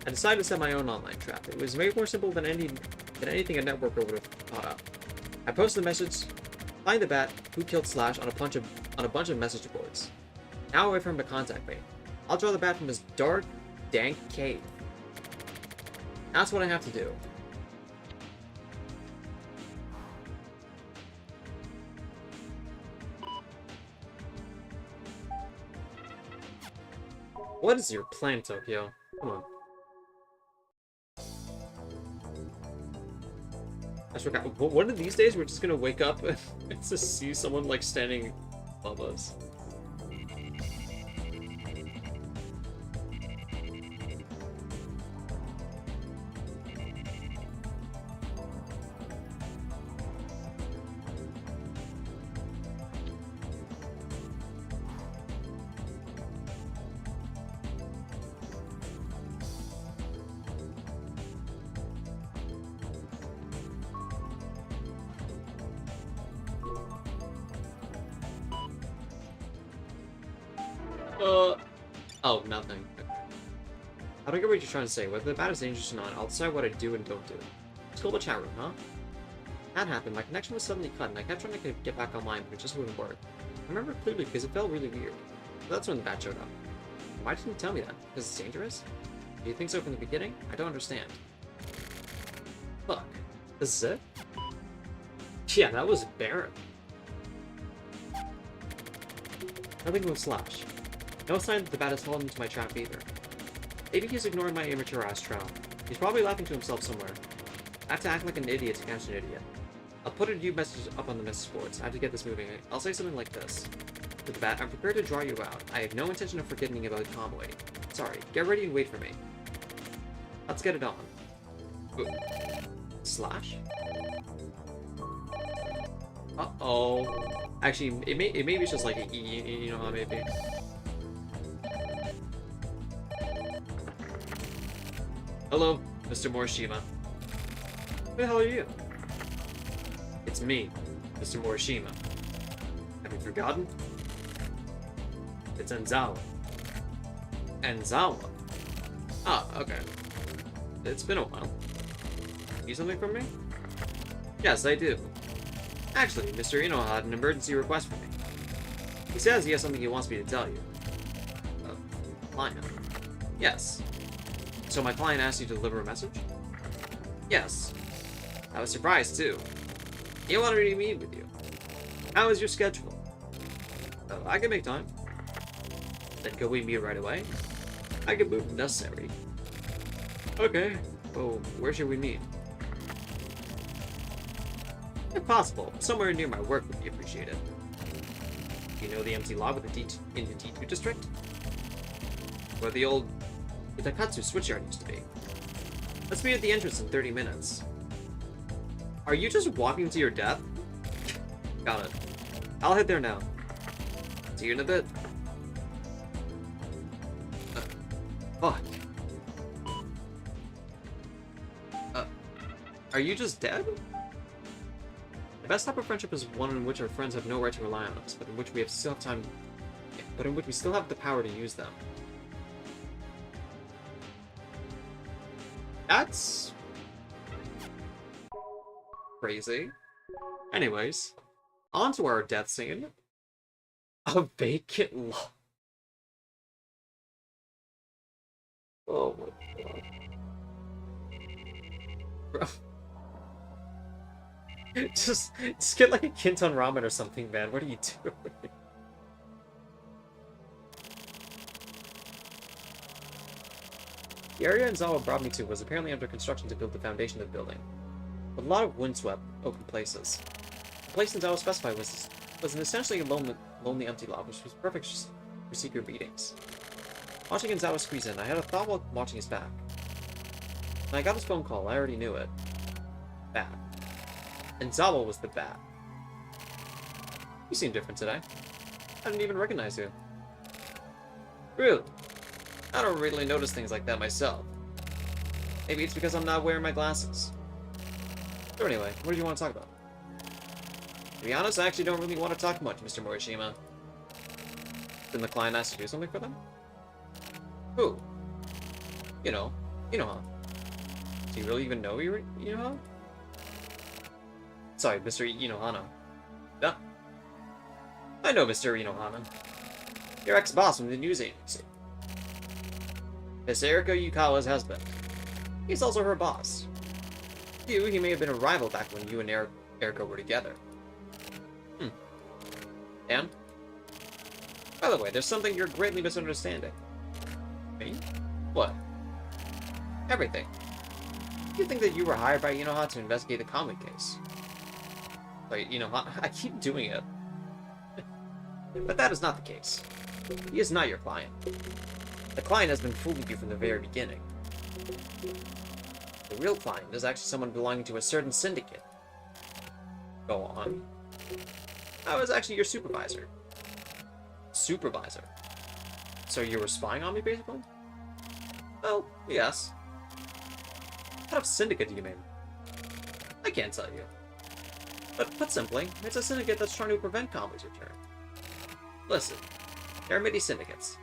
S1: I decided to set my own online trap. It was way more simple than anything a networker would have thought up. I posted a message, find the BAD who killed Slash on a bunch of message boards. Now wait for him to contact me. I'll draw the BAD from his dark, dank cave. That's what I have to do. What is your plan, Tokyo? Come on. I forgot. One of these days, we're just gonna wake up and just see someone like standing above us. Oh, nothing. Okay. I don't get what you're trying to say. Whether the BAD is dangerous or not, I'll decide what I do and don't do. Let's go to the chat room, huh? That happened. My connection was suddenly cut, and I kept trying to get back online, but it just wouldn't work. I remember it clearly because it felt really weird. So that's when the BAD showed up. Why didn't you tell me that? Because it's dangerous? Do you think so from the beginning? I don't understand. Fuck. This is it? Yeah, that was barren. Nothing with Slash. No sign that the BAD has fallen into my trap either. Maybe he's ignoring my immature ass trial. He's probably laughing to himself somewhere. I have to act like an idiot to catch an idiot. I'll put a new message up on the message boards. I have to get this moving. I'll say something like this. With the BAD, I'm prepared to draw you out. I have no intention of forgetting about Conway. Sorry. Get ready and wait for me. Let's get it on. Ooh. Slash? Uh-oh. Actually, maybe it's just like, you know how maybe. Hello, Mr. Morishima. Who the hell are you? It's me, Mr. Morishima. Have you forgotten? It's Enzawa. Enzawa? Ah, okay. It's been a while. Need something from me? Yes, I do. Actually, Mr. Ino had an emergency request for me. He says he has something he wants me to tell you. Client. Yes. So my client asked you to deliver a message? Yes. I was surprised, too. He wanted me to meet with you. How is your schedule? I can make time. Then could we meet right away? I can move if necessary. Okay. Well, where should we meet? If possible, somewhere near my work would be appreciated. You know the empty lot with the in the D2 district? Where the old Itakatsu switchyard used to be. Let's meet at the entrance in 30 minutes. Are you just walking to your death? Got it. I'll head there now. See you in a bit. Fuck. Are you just dead? The best type of friendship is one in which our friends have no right to rely on us, but in which we still have the power to use them. That's crazy. Anyways, on to our death scene. A vacant lot. Oh my god. Bro. Just get like a Kinton ramen or something, man. What are you doing? The area Enzawa brought me to was apparently under construction to build the foundation of the building, with a lot of windswept, open places. The place Enzawa specified was an essentially lonely empty lot, which was perfect for secret meetings. Watching Enzawa squeeze in, I had a thought while watching his back. When I got his phone call, I already knew it. Bad. Enzawa was the BAD. You seem different today. I didn't even recognize you. Really? I don't really notice things like that myself. Maybe it's because I'm not wearing my glasses. So anyway, what do you want to talk about? To be honest, I actually don't really want to talk much, Mr. Morishima. Didn't the client ask you to do something for them? Who? You know huh? Do you really even know you know huh? Sorry, Mr. Inohana. Yeah. I know Mr. Inohana. Your ex-boss from the news agency. Miss Erika Yukawa's husband. He's also her boss. He may have been a rival back when you and Erika were together. And? By the way, there's something you're greatly misunderstanding. Me? What? Everything. You think that you were hired by Inoha to investigate the Conway case. Wait, I keep doing it. But that is not the case. He is not your client. The client has been fooling you from the very beginning. The real client is actually someone belonging to a certain syndicate. Go on. I was actually your supervisor. Supervisor? So you were spying on me, basically? Well, yes. What kind of syndicate do you mean? I can't tell you. But put simply, it's a syndicate that's trying to prevent Conway's return. Listen, there are many syndicates.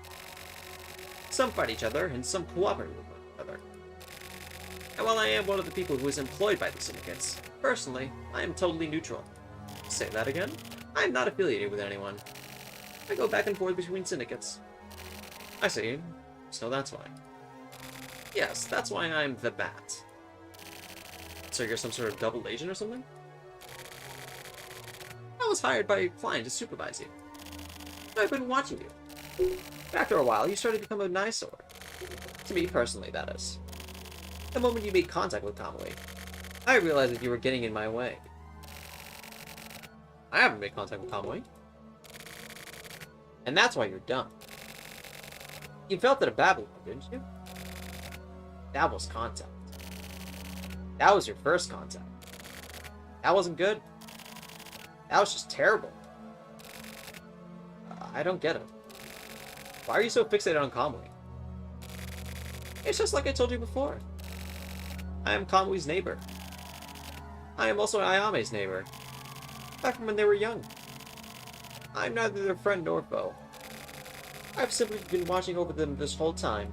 S2: Some fight each other, and some cooperate with one another. And while I am one of the people who is employed by the syndicates, personally, I am totally neutral. Say that again? I am not affiliated with anyone. I go back and forth between syndicates. I see. So that's why. Yes, that's why I'm the Bat. So you're some sort of double agent or something? I was hired by a client to supervise you. I've been watching you. After a while, you started to become an eyesore. To me personally, that is. The moment you made contact with Kamui, I realized that you were getting in my way. I haven't made contact with Kamui. And that's why you're dumb. You felt it a Babylon, didn't you? That was contact. That was your first contact. That wasn't good. That was just terrible. I don't get it. Why are you so fixated on Kamui? It's just like I told you before. I am Kamui's neighbor. I am also Ayame's neighbor. Back from when they were young. I'm neither their friend nor foe. I've simply been watching over them this whole time.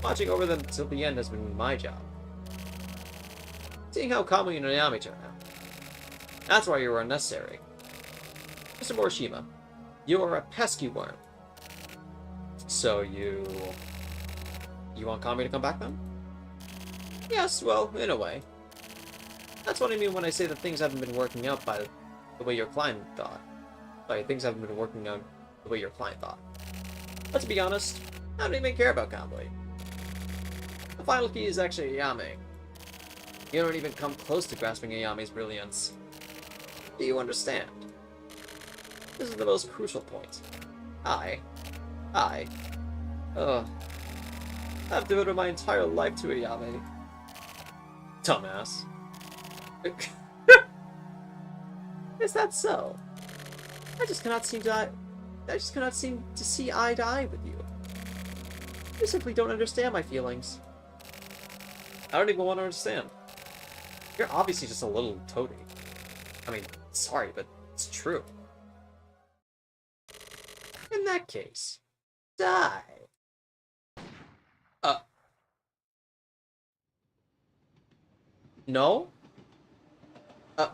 S2: Watching over them till the end has been my job. Seeing how Kamui and Ayame turn out. That's why you were unnecessary. Mr. Morishima, you are a pesky worm. So you want Kamui to come back then? Yes, well, in a way. That's what I mean when I say that things haven't been working out by the way your client thought. Like, things haven't been working out the way your client thought. But to be honest, I don't even care about Kamui. The final key is actually Ayame. You don't even come close to grasping Ayame's brilliance. Do you understand? This is the most crucial point. I've devoted my entire life to Ayame. Dumbass. Is that so? I just cannot seem to see eye to eye with you. You simply don't understand my feelings. I don't even want to understand. You're obviously just a little toady. I mean, sorry, but it's true. In that case, die. No? At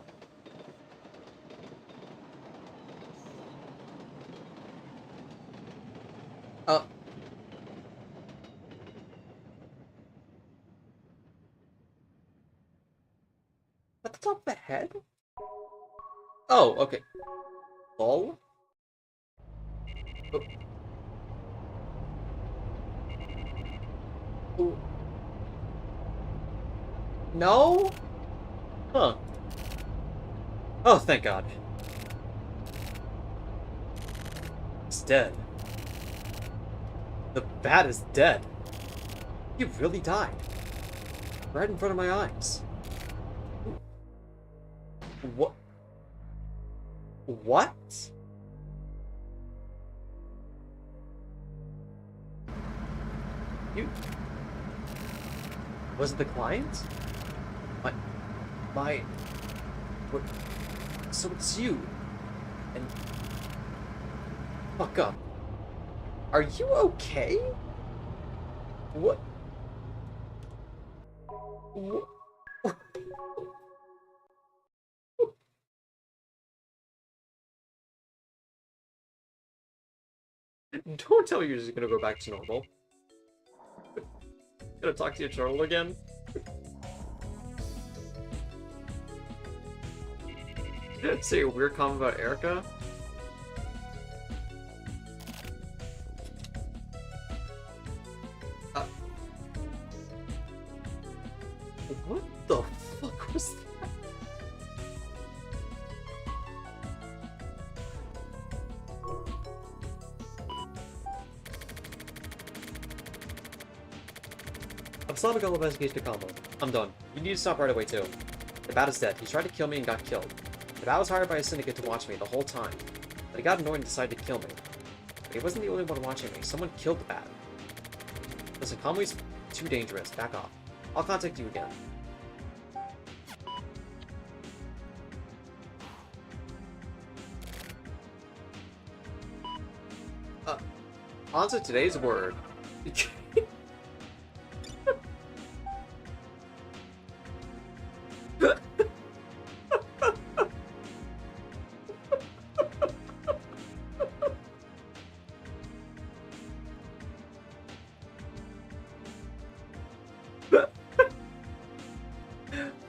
S2: the top of the head? Oh, okay. Lol? Oh. No? Huh. Oh, thank God. It's dead. The bat is dead. You really died. Right in front of my eyes. What? What? You... Was it the client? What? So it's you. And... Fuck up. Are you okay? What? What? Don't tell me you're just gonna go back to normal. Gonna talk to your turtle again? Say a weird comment about Erica? What the fuck was that? I've solved a couple of investigations to combo. I'm done. You need to stop right away too. The bat is dead. He tried to kill me and got killed. The bat was hired by a syndicate to watch me the whole time. But he got annoyed and decided to kill me. But he wasn't the only one watching me. Someone killed the bat. Listen, Kamui's too dangerous. Back off. I'll contact you again. On to today's word.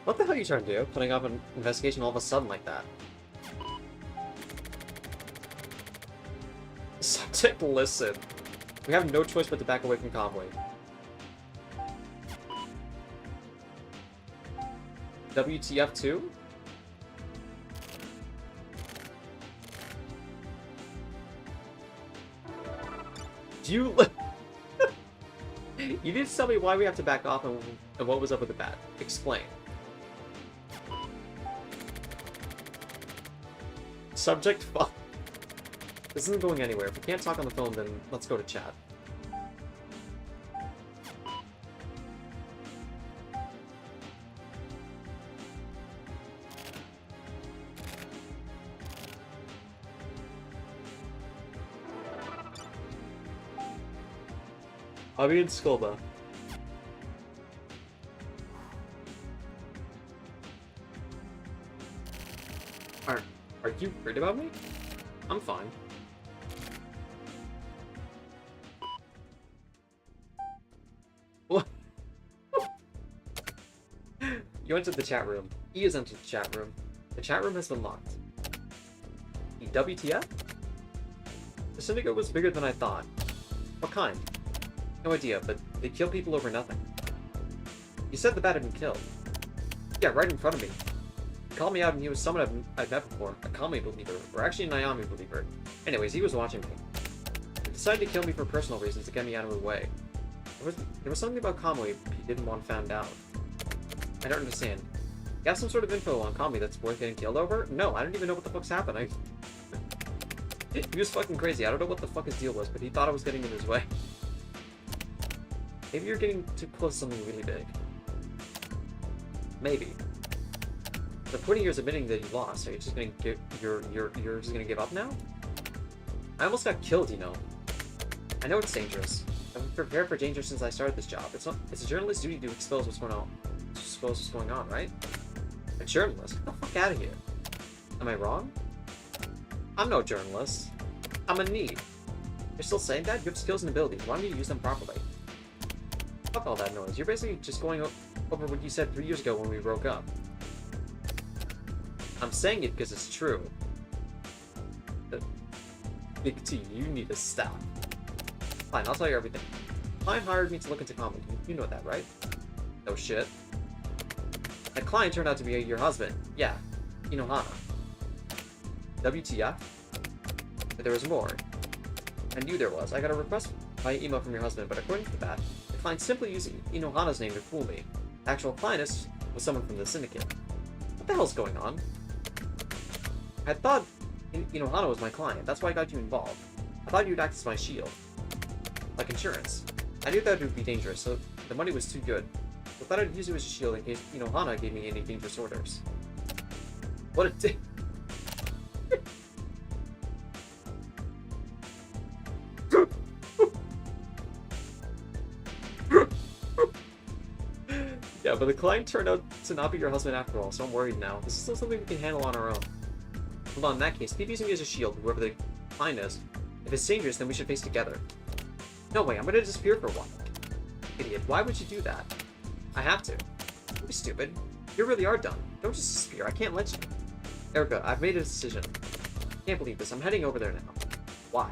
S1: What the hell are you trying to do? Putting up an investigation all of a sudden like that? Subject, listen. We have no choice but to back away from Conway. WTF2? Do you... You need to tell me why we have to back off and what was up with the bat. Explain. Subject, fuck. This isn't going anywhere. If we can't talk on the phone, then let's go to chat. Abby and Skolba. Are you worried about me? I'm fine. What? You entered the chat room. E has entered the chat room. The chat room has been locked. E, WTF? The syndicate was bigger than I thought. What kind? No idea, but they kill people over nothing. You said the bat had been killed. Yeah, right in front of me. He called me out and he was someone I'd met before. A Kami believer, or actually a Naomi believer. Anyways, he was watching me. He decided to kill me for personal reasons to get me out of the way. There was something about Kami he didn't want found out. I don't understand. You have some sort of info on Kami that's worth getting killed over? No, I don't even know what the fuck's happening. He was fucking crazy. I don't know what the fuck his deal was, but he thought I was getting in his way. Maybe you're getting too close to something really big. Maybe. The point here is admitting that you lost. Are you just gonna you're just gonna give up now? I almost got killed, you know. I know it's dangerous. I've been prepared for danger since I started this job. It's a journalist's duty to expose what's going on. Expose what's going on, right? A journalist? Get the fuck out of here. Am I wrong? I'm no journalist. I'm a need. You're still saying that? You have skills and abilities. Why don't you use them properly? Fuck all that noise. You're basically just going over what you said 3 years ago when we broke up. I'm saying it because it's true. Big T, you need to stop. Fine, I'll tell you everything. Client hired me to look into comedy. You know that, right? No shit. That client turned out to be your husband. Yeah, Inohana. WTF? But there was more. I knew there was. I got a request by email from your husband, but according to that, the client simply used Inohana's name to fool me. The actual clientess was someone from the syndicate. What the hell's going on? I thought Inohana was my client. That's why I got you involved. I thought you'd act as my shield. Like insurance. I knew that would be dangerous, so the money was too good. I thought I'd use it as a shield in case Inohana gave me any dangerous orders. What a dick. Yeah, but the client turned out to not be your husband after all, so I'm worried now. This is still something we can handle on our own. Hold on, in that case, keep using me as a shield, whoever the client is. If it's dangerous, then we should face together. No way, I'm gonna disappear for a while. Idiot, why would you do that? I have to. Don't be stupid. You really are done. Don't just disappear, I can't let you. Erica, I've made a decision. I can't believe this, I'm heading over there now. Why?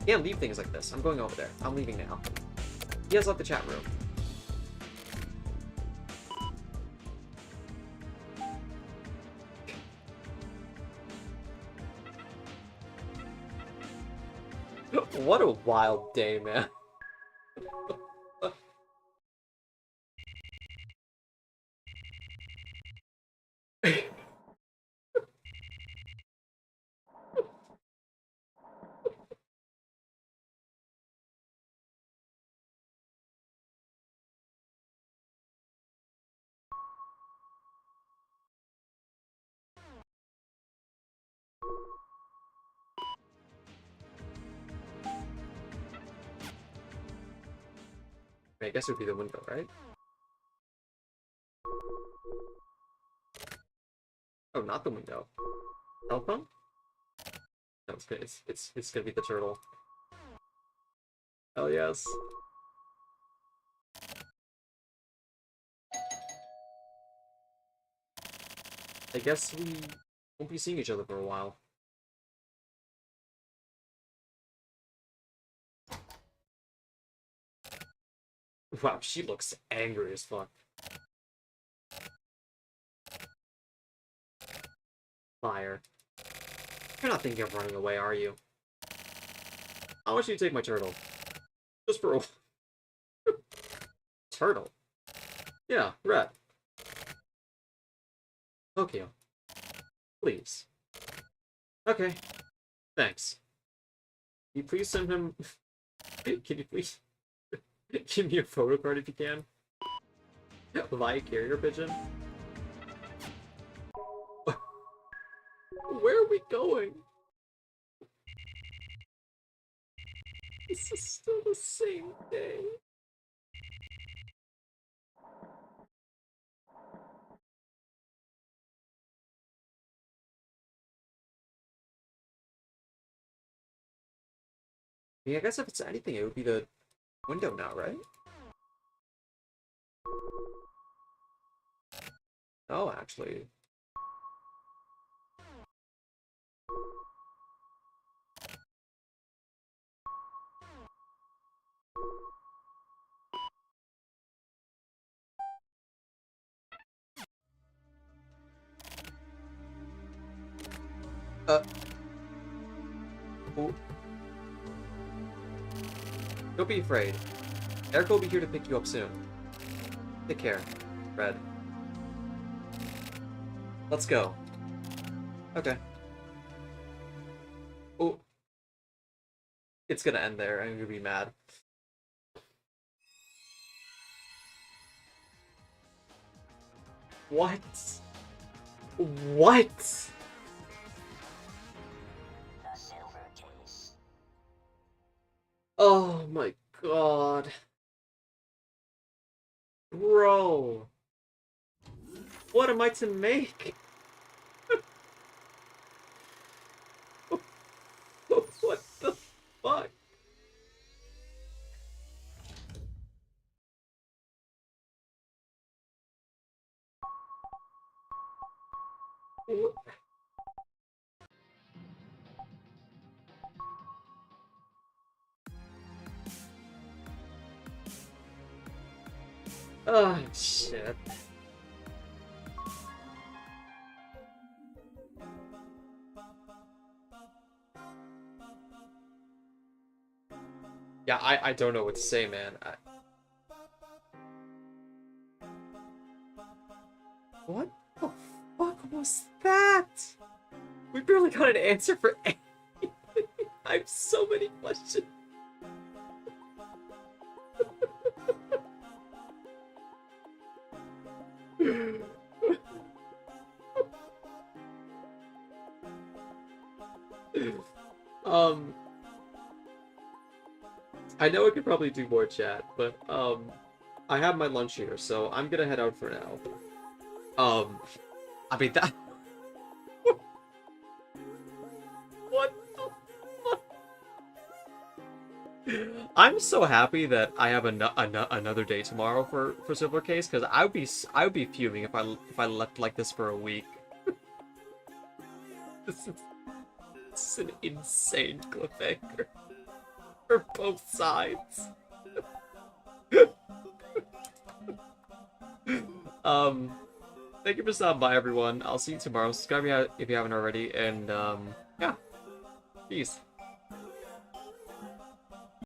S1: You can't leave things like this. I'm going over there. I'm leaving now. He has left the chat room. What a wild day, man. I guess it would be the window, right? Oh, not the window. Telephone? No, it's gonna be the turtle. Hell yes. I guess we won't be seeing each other for a while. Wow, she looks angry as fuck. Fire. You're not thinking of running away, are you? How much do you take my turtle? Just for a... Turtle? Yeah, red. Tokyo. Please. Okay. Thanks. Can you please send him... Can you please... Give me a photo card if you can? Via carrier pigeon? Where are we going? This is still the same day. I mean, I guess if it's anything, it would be the window now, right? Oh, actually. Ooh. Don't be afraid. Erica will be here to pick you up soon. Take care, Red. Let's go. Okay. Oh. It's gonna end there. I'm gonna be mad. What? What? Oh my god. Bro. What am I to make? What the fuck? What? Oh, shit. Yeah, I don't know what to say, man. What the fuck was that? We barely got an answer for anything. I have so many questions. I know I could probably do more chat, but I have my lunch here, so I'm gonna head out for now. I mean that. What the fuck? I'm so happy that I have another day tomorrow for Silver Case, because I would be fuming if I left like this for a week. This is an insane cliffhanger for both sides. Thank you for stopping by, everyone. I'll see you tomorrow. Subscribe if you haven't already, and yeah, peace.